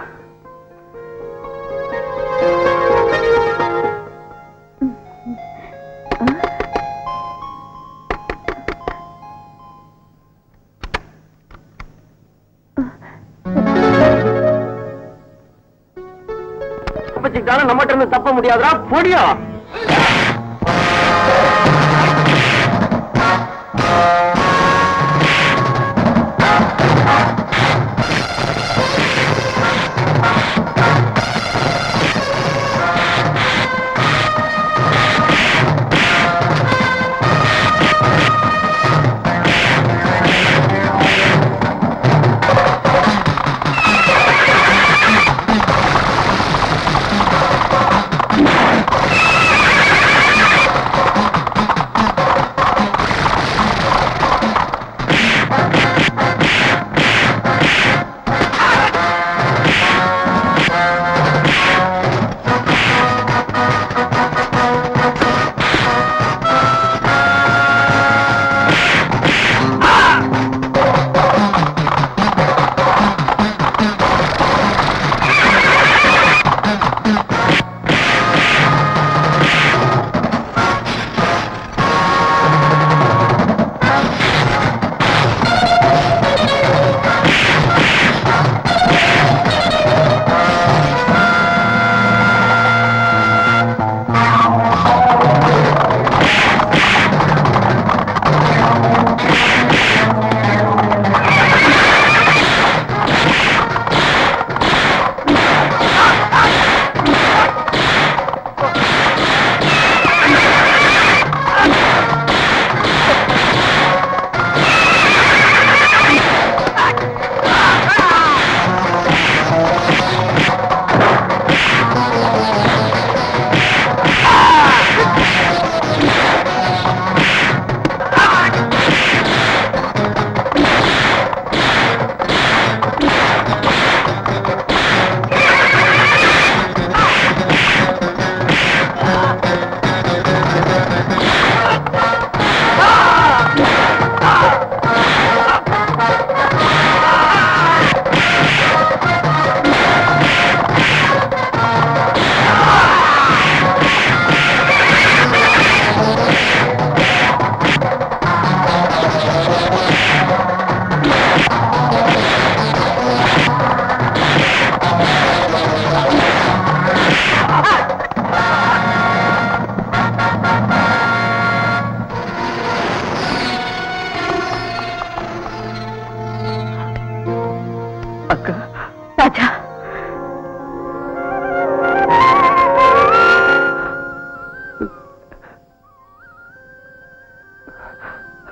S1: நம்மகிட்ட இருந்து தப்ப முடியாதுடா, பொடியும்.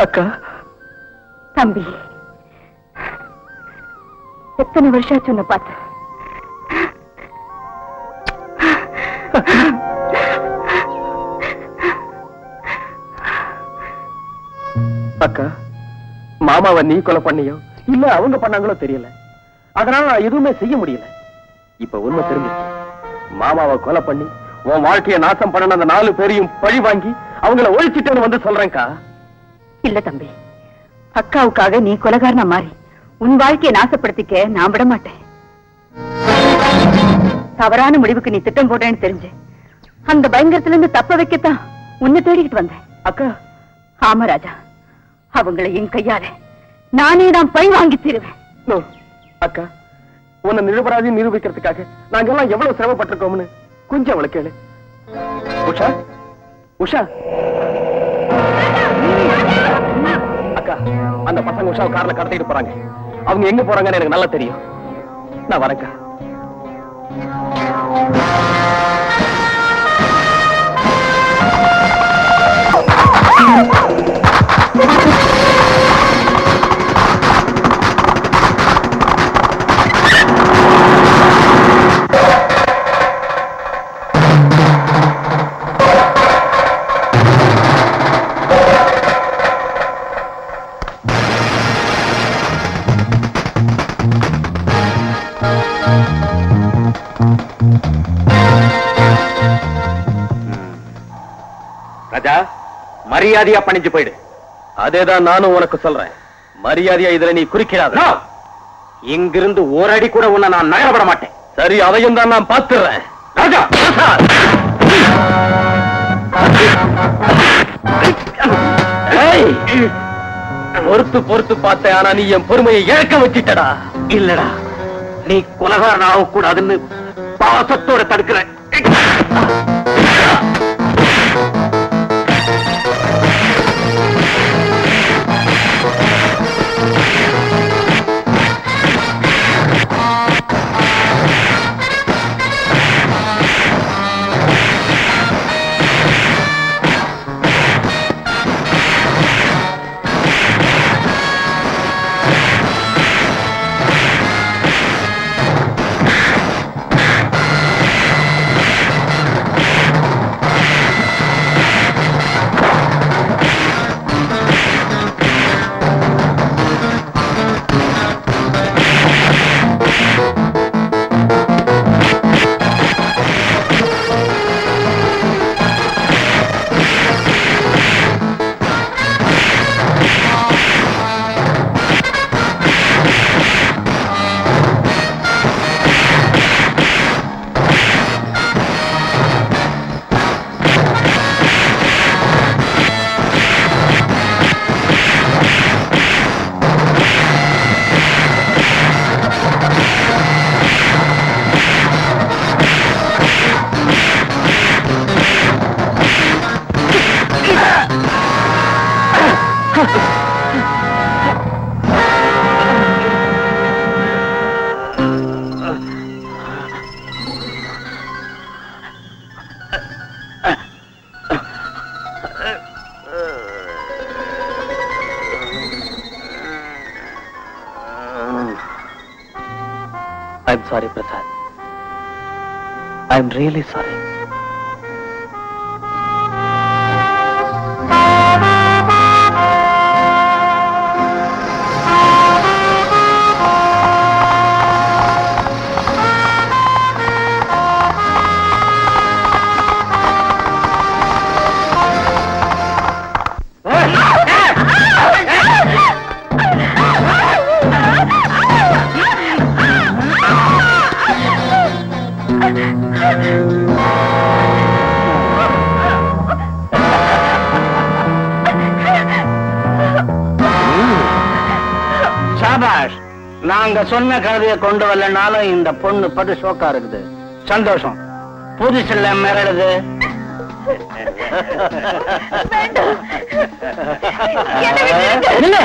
S2: அக்கா
S3: தம்பி, எத்தனை வருஷம் ஆச்சு உன்னை பார்த்து?
S2: அக்கா, மாமாவை நீ கொலை பண்ணியோ இல்ல அவங்க பண்ணாங்களோ தெரியல. அதனால நான் எதுவுமே செய்ய முடியல. இப்ப உண்மை தெரிஞ்சிச்சு. மாமாவை கொலை பண்ணி உன் வாழ்க்கையை நாசம் பண்ண அந்த 4 பேரையும் பழி வாங்கி அவங்கள ஒழிச்சிட்டேன்னு வந்து சொல்றேன்க்கா.
S3: இல்ல தம்பி, அக்காவுக்காக நீ கொலைகாரனா மாறி உன் வாழ்க்கையை நாசப்படுத்திக்க நான் விட மாட்டேன். தவறான முடிவுக்கு நீ திட்டம் போட்டேன்னு தெரிஞ்சு அந்த பயங்கரத்துல இருந்து தப்ப வைக்கத்தான் உன்னை தேடிக்கிட்டு வந்தேன்.
S2: அக்கா,
S3: ஆமா ராஜா, அவங்களை என் கையால நானே தான் பழி வாங்கி தருவேன்.
S2: நோ, அக்கா, உன்னை நிரபராதி நிரூபிக்கிறதுக்காக நாங்கெல்லாம் எவ்வளவு சிரமப்பட்டிருக்கோம்னு கொஞ்சம் அவளை கேளு. உஷா, உஷா, அக்கா, அந்த பசங்க உஷாவை கார்ல கடத்திட்டு போறாங்க. அவங்க எங்க போறாங்கன்னு எனக்கு நல்லா தெரியும். நான் வரேன்க்கா.
S1: ராஜா, மரியாதையா பணிஞ்சு போயிடு.
S2: அதேதான் நானும் உனக்கு சொல்றேன். மரியாதையா இதுல நீ குறுக்கிறாத.
S1: இங்கிருந்து ஓரடி கூட உன்னை நான் நகரப்பட மாட்டேன்.
S2: சரி, அதையும் தான் நான் பார்த்துறேன்.
S1: ராஜா,
S2: பொறுத்து பொறுத்து பார்த்தேன். ஆனா நீ என் பொறுமையை இழக்க வச்சிட்டடா.
S1: இல்லடா, நீ கொலகாரன் ஆகக்கூடாதுன்னு பாசத்தோட தடுக்கிற.
S2: I'm sorry, Prasad. I'm really sorry.
S5: Shahbaz, நாங்க சொன்ன கதையை கொண்டு வரலனாலும் இந்த பொண்ணு படு ஷோக்கா இருக்குது. சந்தோஷம். புதுசுல மிரடுது. இல்ல.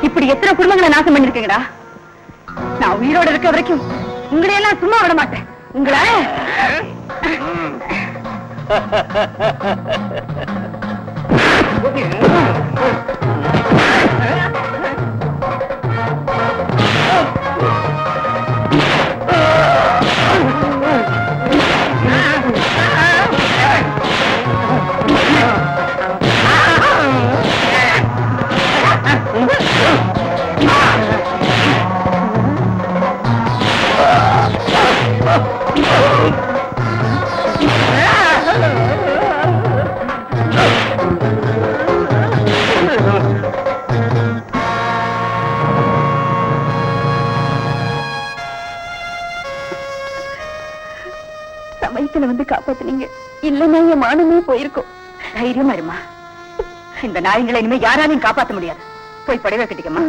S3: இப்படி எத்தனை குடும்பங்களை நாசம் பண்ணிருக்கீங்கடா. நான் உயிரோட இருக்க வரைக்கும் உங்களையெல்லாம் சும்மா விட மாட்டேன். உங்களை சமயத்துல வந்து காப்பாத்துனீங்க. இல்லைன்னா என் மானமே போயிருக்கும். தைரியமா இருமா. இந்த நாயங்களை இனிமே யாராலையும் காப்பாத்த முடியாது. போய் படைவை கட்டிக்கம்மா.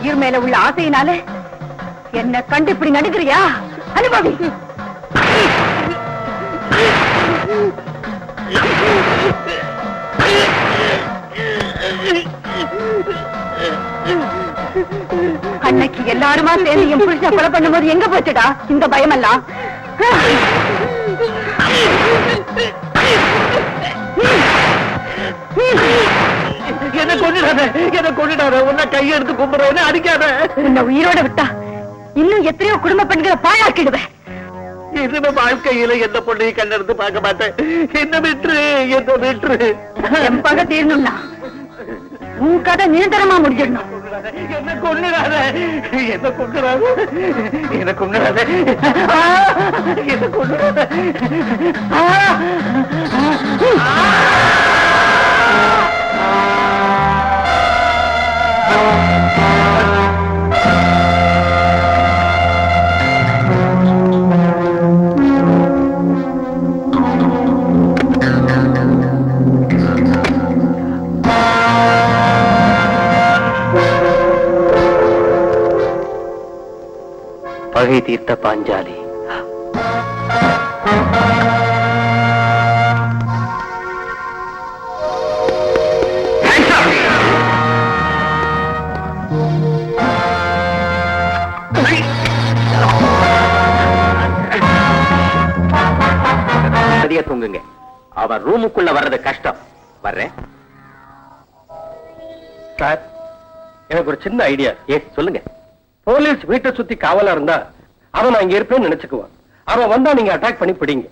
S3: உயிர் மேல உள்ள ஆசையினால என்ன கண்டு இப்படி நடுக்கிறியா? அனுபவி. அன்னைக்கு எல்லாருமா சேர்ந்து என் புருஷ கொலை பண்ணும்போது எங்க போச்சுடா இந்த பயமெல்லாம்?
S2: என்ன கொண்டுடாத உன்னை கையெடுத்து கும்பிடுறவனே அடிக்காத.
S3: உன்னை உயிரோட விட்டா இன்னும் எத்தனையோ குடும்ப பெண்களை பாழாக்கிடுவேன்.
S2: இனிமே வாழ்க்கையில எந்த பொண்ணையும் கண்ணெடுத்து பார்க்க மாட்டேன். என்ன விட்டுரு, என்ன விட்டுரு.
S3: என் பகை தீரணும்னா உன் கதை நிரந்தரமா முடிஞ்சிடணும்.
S2: என்ன கொன்னுடாத, என்ன கொன்னுடாத, என்ன கொன்னுடாத, என்ன கொன்னுடாத.
S4: பகை தீர்த்த பாஞ்சாலி.
S1: தூங்குங்க. அவன் ரூமுக்குள்ள வர்றது கஷ்டம். வர்றேன்
S4: சார், எனக்கு ஒரு சின்ன ஐடியா.
S1: சொல்லுங்க.
S4: போலீஸ் வீட்டை சுத்தி காவலா இருந்தா அவன் நான் இங்க இருப்பேன்னு நினைச்சுக்குவான். அவன் வந்தா நீங்க அட்டாக் பண்ணி பிடிங்க.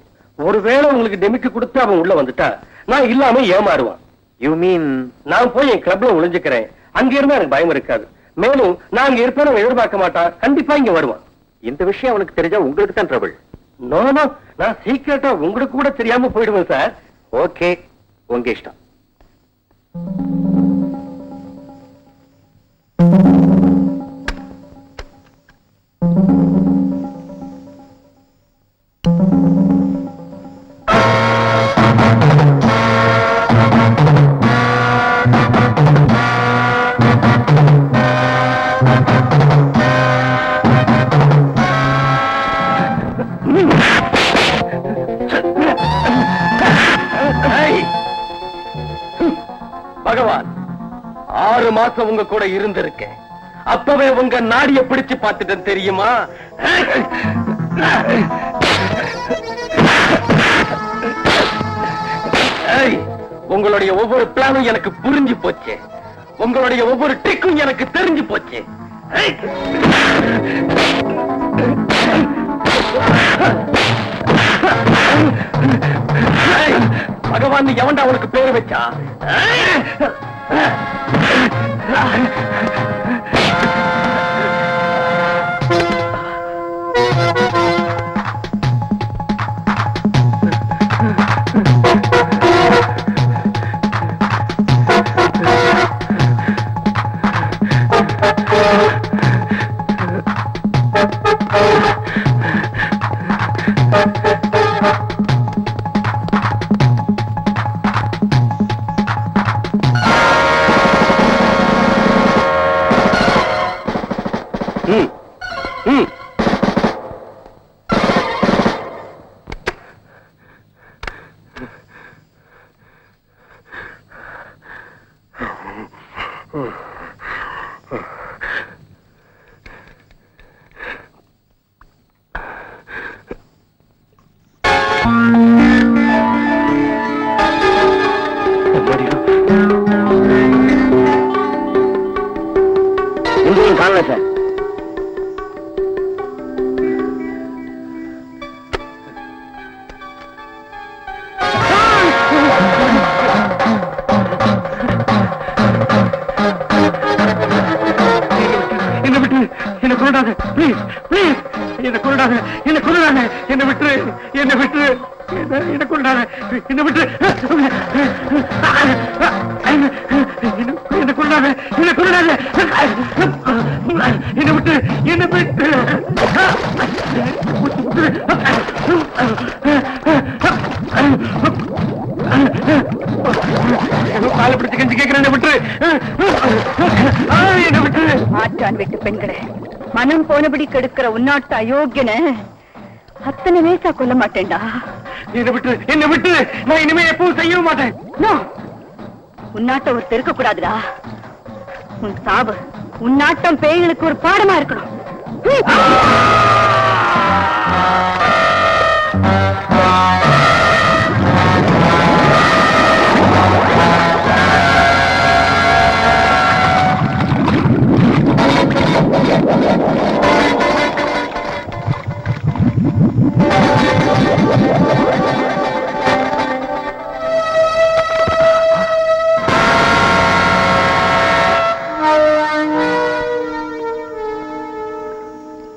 S4: ஒருவேளை உங்களுக்கு டெமிக்கு கொடுத்து அவன் உள்ள வந்துட்டா நான் இல்லாம ஏமாறுவான்.
S1: யூ மீன்
S4: நான் போய் என் கிளப்ல ஒளிஞ்சுக்கிறேன். அங்க இருந்தா எனக்கு பயம் இருக்காது. மேலும் நான் அங்க இருப்பேன் அவன் எதிர்பார்க்க மாட்டான். கண்டிப்பா இங்க வருவான்.
S1: இந்த விஷயம் அவனுக்கு தெரிஞ்சா உங்களுக்கு தான் ட்ரபிள்.
S4: நோ, நான் சீக்கிரட்டா உங்களுக்கு கூட தெரியாம போயிடுவேன் சார்.
S1: ஓகே, உங்க இஷ்டம்.
S4: பகவான், 6 மாசம் உங்க கூட இருந்திருக்கேன். அப்பவே உங்க நாடிய பிடிச்சு பார்த்துட்டேன் தெரியுமா? உங்களுடைய ஒவ்வொரு பிளானும் எனக்கு புரிஞ்சு போச்சு. உங்களுடைய ஒவ்வொரு ட்ரிக்கும் எனக்கு தெரிஞ்சு போச்சு. பகவான் எவன்டா உனக்கு பேரு வச்சா?
S1: காணல சார்.
S4: என்ன விட்டு என்ன கொண்டாத, பிளீஸ் பிளீஸ், என்ன கொண்டாத, என்ன கொண்டாத, என்ன விட்டு, என்ன விட்டு, என்ன கொண்டாத, என்ன விட்டு, என்ன கொண்டாத, என்ன கொண்டாத, என்ன விட்டு, என்ன விட்டு, காலை பிடிச்சு கஞ்சி கேட்கிறேன். விட்டு, என்ன விட்டு.
S3: ஆற்றான் விட்டு பெண்களே, மனம் போனபடி கெடுக்கிற உன்னாட்டு அயோக்கியன அத்தனை லேசா கொல்ல மாட்டேன்டா.
S4: என்ன விட்டு, என்ன விட்டு, நான் இனிமே எப்பவும் செய்யவும் மாட்டேன்.
S3: உன்னாட்ட ஒரு தெருக்க கூடாதுடா. உன் சாவு உன்னாட்டம் பேய்களுக்கு ஒரு பாடமா இருக்கணும்.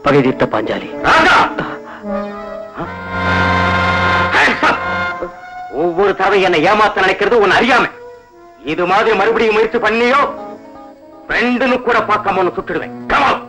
S4: பகை தீர்த்த பாஞ்சாலி.
S1: ஒவ்வொரு தடவை என்னை ஏமாத்த நினைக்கிறது உன் அறியாம. இது மாதிரி மறுபடியும் முயற்சி பண்ணியோ ஃப்ரெண்டுன்னு கூட பார்க்காம ஒன்னு சுட்டுடுவேன். கமால்.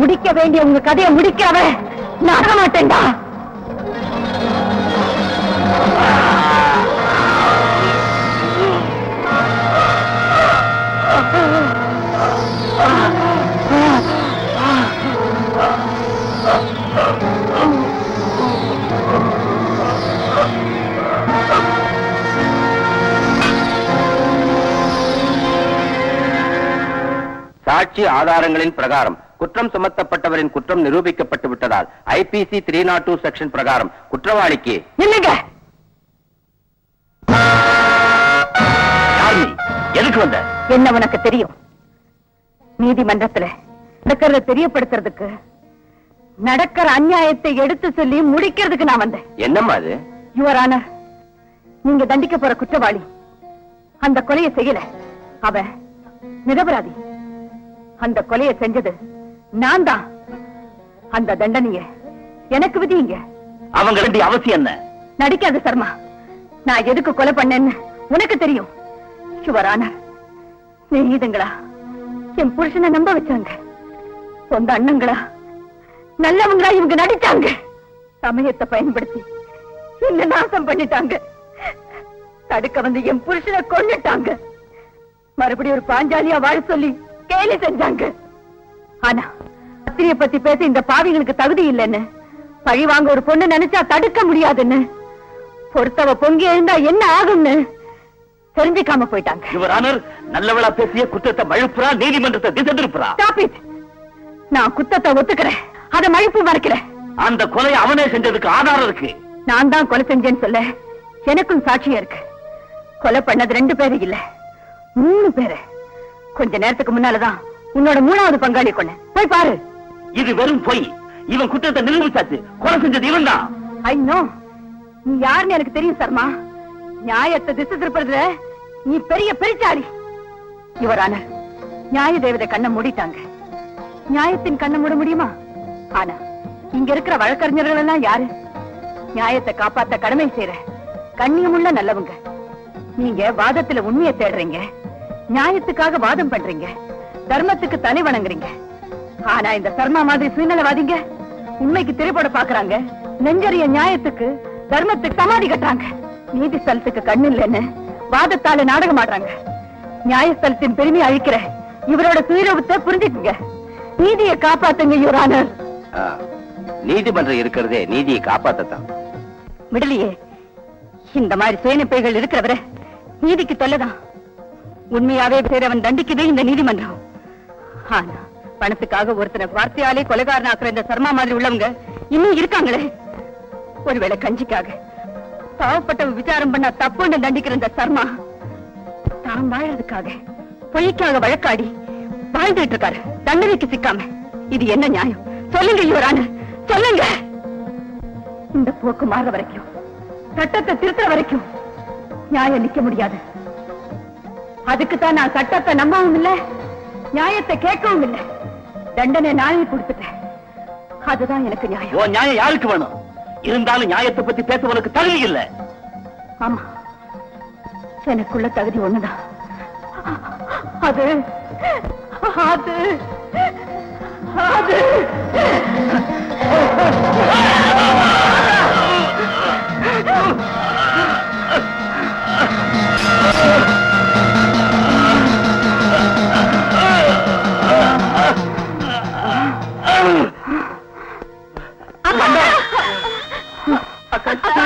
S3: முடிக்க வேண்டிய உங்க கதையை முடிக்காம நான் ஆக மாட்டேன்டா.
S8: சாட்சி ஆதாரங்களின் பிரகாரம் குற்றம் சுமத்தப்பட்டவரின் குற்றம் நிரூபிக்கப்பட்டு விட்டதால் ஐபிசி 302 செக்ஷன் பிரகாரம் குற்றவாளிக்கு
S3: இல்லைங்க.
S8: எதுக்கு வந்த?
S3: என்ன உனக்கு தெரியும்? நீதிமன்றத்துல நடக்கிறத தெரியப்படுத்துறதுக்கு, நடக்கிற அநியாயத்தை எடுத்து சொல்லி முடிக்கிறதுக்கு நான் வந்தேன்.
S8: என்னம்மா அது?
S3: யுவர் ஆனர், நீங்க தண்டிக்க போற குற்றவாளி அந்த கொலையை செய்யல. அவன் நிரபராதி. அந்த கொலையை செஞ்சது நான் தான். அந்த தண்டனைய எனக்கு விதிங்க.
S8: அவங்க வேண்டிய அவசியம் என்ன?
S3: நடிக்காத சர்மா. நான் எதுக்கு கொலை பண்ணேன்னு உனக்கு தெரியும். யுவர் ஆனர், நீதிங்களா என் புருஷனை நம்ப வச்சாங்க. சொந்த அண்ணங்களா நல்லவங்களா இவங்க நடிச்சாங்க. சமயத்தை பயன்படுத்தி என்ன நாசம் பண்ணிட்டாங்க. தடுக்க வந்து என் புருஷனை கொன்னுட்டாங்க. மறுபடியும் ஒரு பாஞ்சாலியா வாழ சொல்லி கேலி செஞ்சாங்க. ஆனா அத்திரிய பத்தி பேச இந்த பாவிகளுக்கு தகுதி இல்லைன்னு, பழி வாங்க ஒரு பொண்ணு நினைச்சா தடுக்க முடியாதுன்னு, பொறுத்தவ பொங்கி எழுந்தா என்ன ஆகும்னு தெரிஞ்சுக்காம போயிட்டாங்க.
S8: யுவர் ஆனர், நல்லவளா பேசிய குற்றத்தை மழுப்புறா, நீதிமன்றத்தை திசை திருப்புறா.
S3: Stop it. நான் குத்தத்தை ஒத்துக்கிறேன், அதை மழுப்பு மறைக்கிறேன்.
S8: அந்த கொலை அவனே செஞ்சதுக்கு ஆதாரம் இருக்கு.
S3: நான் தான் கொலை செஞ்சேன்னு சொல்ல எனக்கும் சாட்சியா இருக்கு. கொலை பண்ணது 2 பேரு இல்ல, 3 பேரு. கொஞ்ச நேரத்துக்கு முன்னாலதான் உன்னோட 3வது பங்காளி கொன்ன. போய் பாரு.
S8: இது வெறும் பொய். இவன் குற்றத்தை நிரூபிச்சாச்சு. கொலை செஞ்சது இவன் தான்.
S3: I know. நீ யாருன்னு எனக்கு தெரியும் சர்மா. நியாயத்தை திசை திருப்பறதுல நீ பெரிய பெருச்சாளி. யுவர் ஆனர், நியாய தேவதை கண்ணை மூடிட்டாங்க. நியாயத்தின் கண்ணை மூட முடியுமா? ஆனா இங்க இருக்கிற வழக்கறிஞர்கள் எல்லாம் யாரு? நியாயத்தை காப்பாத்த கடமை செய்யற கண்ணியமுள்ள நல்லவங்க. நீங்க வாதத்துல உண்மையை தேடுறீங்க, நியாயத்துக்காக வாதம் பண்றீங்க, தர்மத்துக்கு தலை வணங்குறீங்க. ஆனா இந்த சர்மா மாதிரி சுயநலவாதிங்க உண்மைக்கு திரைப்பட பாக்குறாங்க, நெஞ்சறிய நியாயத்துக்கு தர்மத்துக்கு சமாதி கட்டுறாங்க. நீதி ஸ்தலத்துக்கு கண்ணு இல்லைன்னு வாதத்தால நாடகம் ஆடுறாங்க. நியாயஸ்தலத்தின் பெருமையை அழிக்கிற இவரோட சுயரூபத்தை புரிஞ்சுக்குங்க. நீதியை காப்பாத்துங்க யுவர் ஆனர்.
S8: நீதிமன்றம் இருக்கிறதே நீதியை காப்பாத்தான்.
S3: விடலையே, இந்த மாதிரி சுயநிப்பைகள் இருக்கிறவரை நீதிக்கு தொல்லதான். உண்மையாவே பேரவன் தண்டிக்குதே இந்த நீதிமன்றம். ஆனா பணத்துக்காக ஒருத்தனை வார்த்தையாலே கொலைகாரனாக்குற இந்த சர்மா மாதிரி உள்ளவங்க இன்னும் இருக்காங்களே. ஒருவேளை கஞ்சிக்காக பாவப்பட்ட விசாரம் பண்ண தப்புன்னு தண்டிக்கிற இந்த சர்மா தான் வாழறதுக்காக பொய்க்காக வழக்காடி வாழ்ந்துட்டு இருக்காரு, தண்டனைக்கு சிக்காம. இது என்ன நியாயம்? சொல்லுங்க யுவர் ஆனர், சொல்லுங்க. இந்த போக்கு மாற வரைக்கும், சட்டத்தை திருத்துற வரைக்கும் நியாயம் நிக்க முடியாது. அதுக்குத்தான் நான் சட்டத்தை நம்பவும் இல்லை, நியாயத்தை கேட்கவும் இல்லை. தண்டனை நானே கொடுத்துட்டேன். அதுதான் எனக்கு நியாயம்.
S8: உன் நியாயம் யாருக்கு வேணும்? இருந்தாலும் நியாயத்தை பத்தி பேச உனக்கு தகுதி இல்ல.
S3: ஆமா, எனக்குள்ள தகுதி ஒண்ணுதான். அது அது அது
S8: அக்கா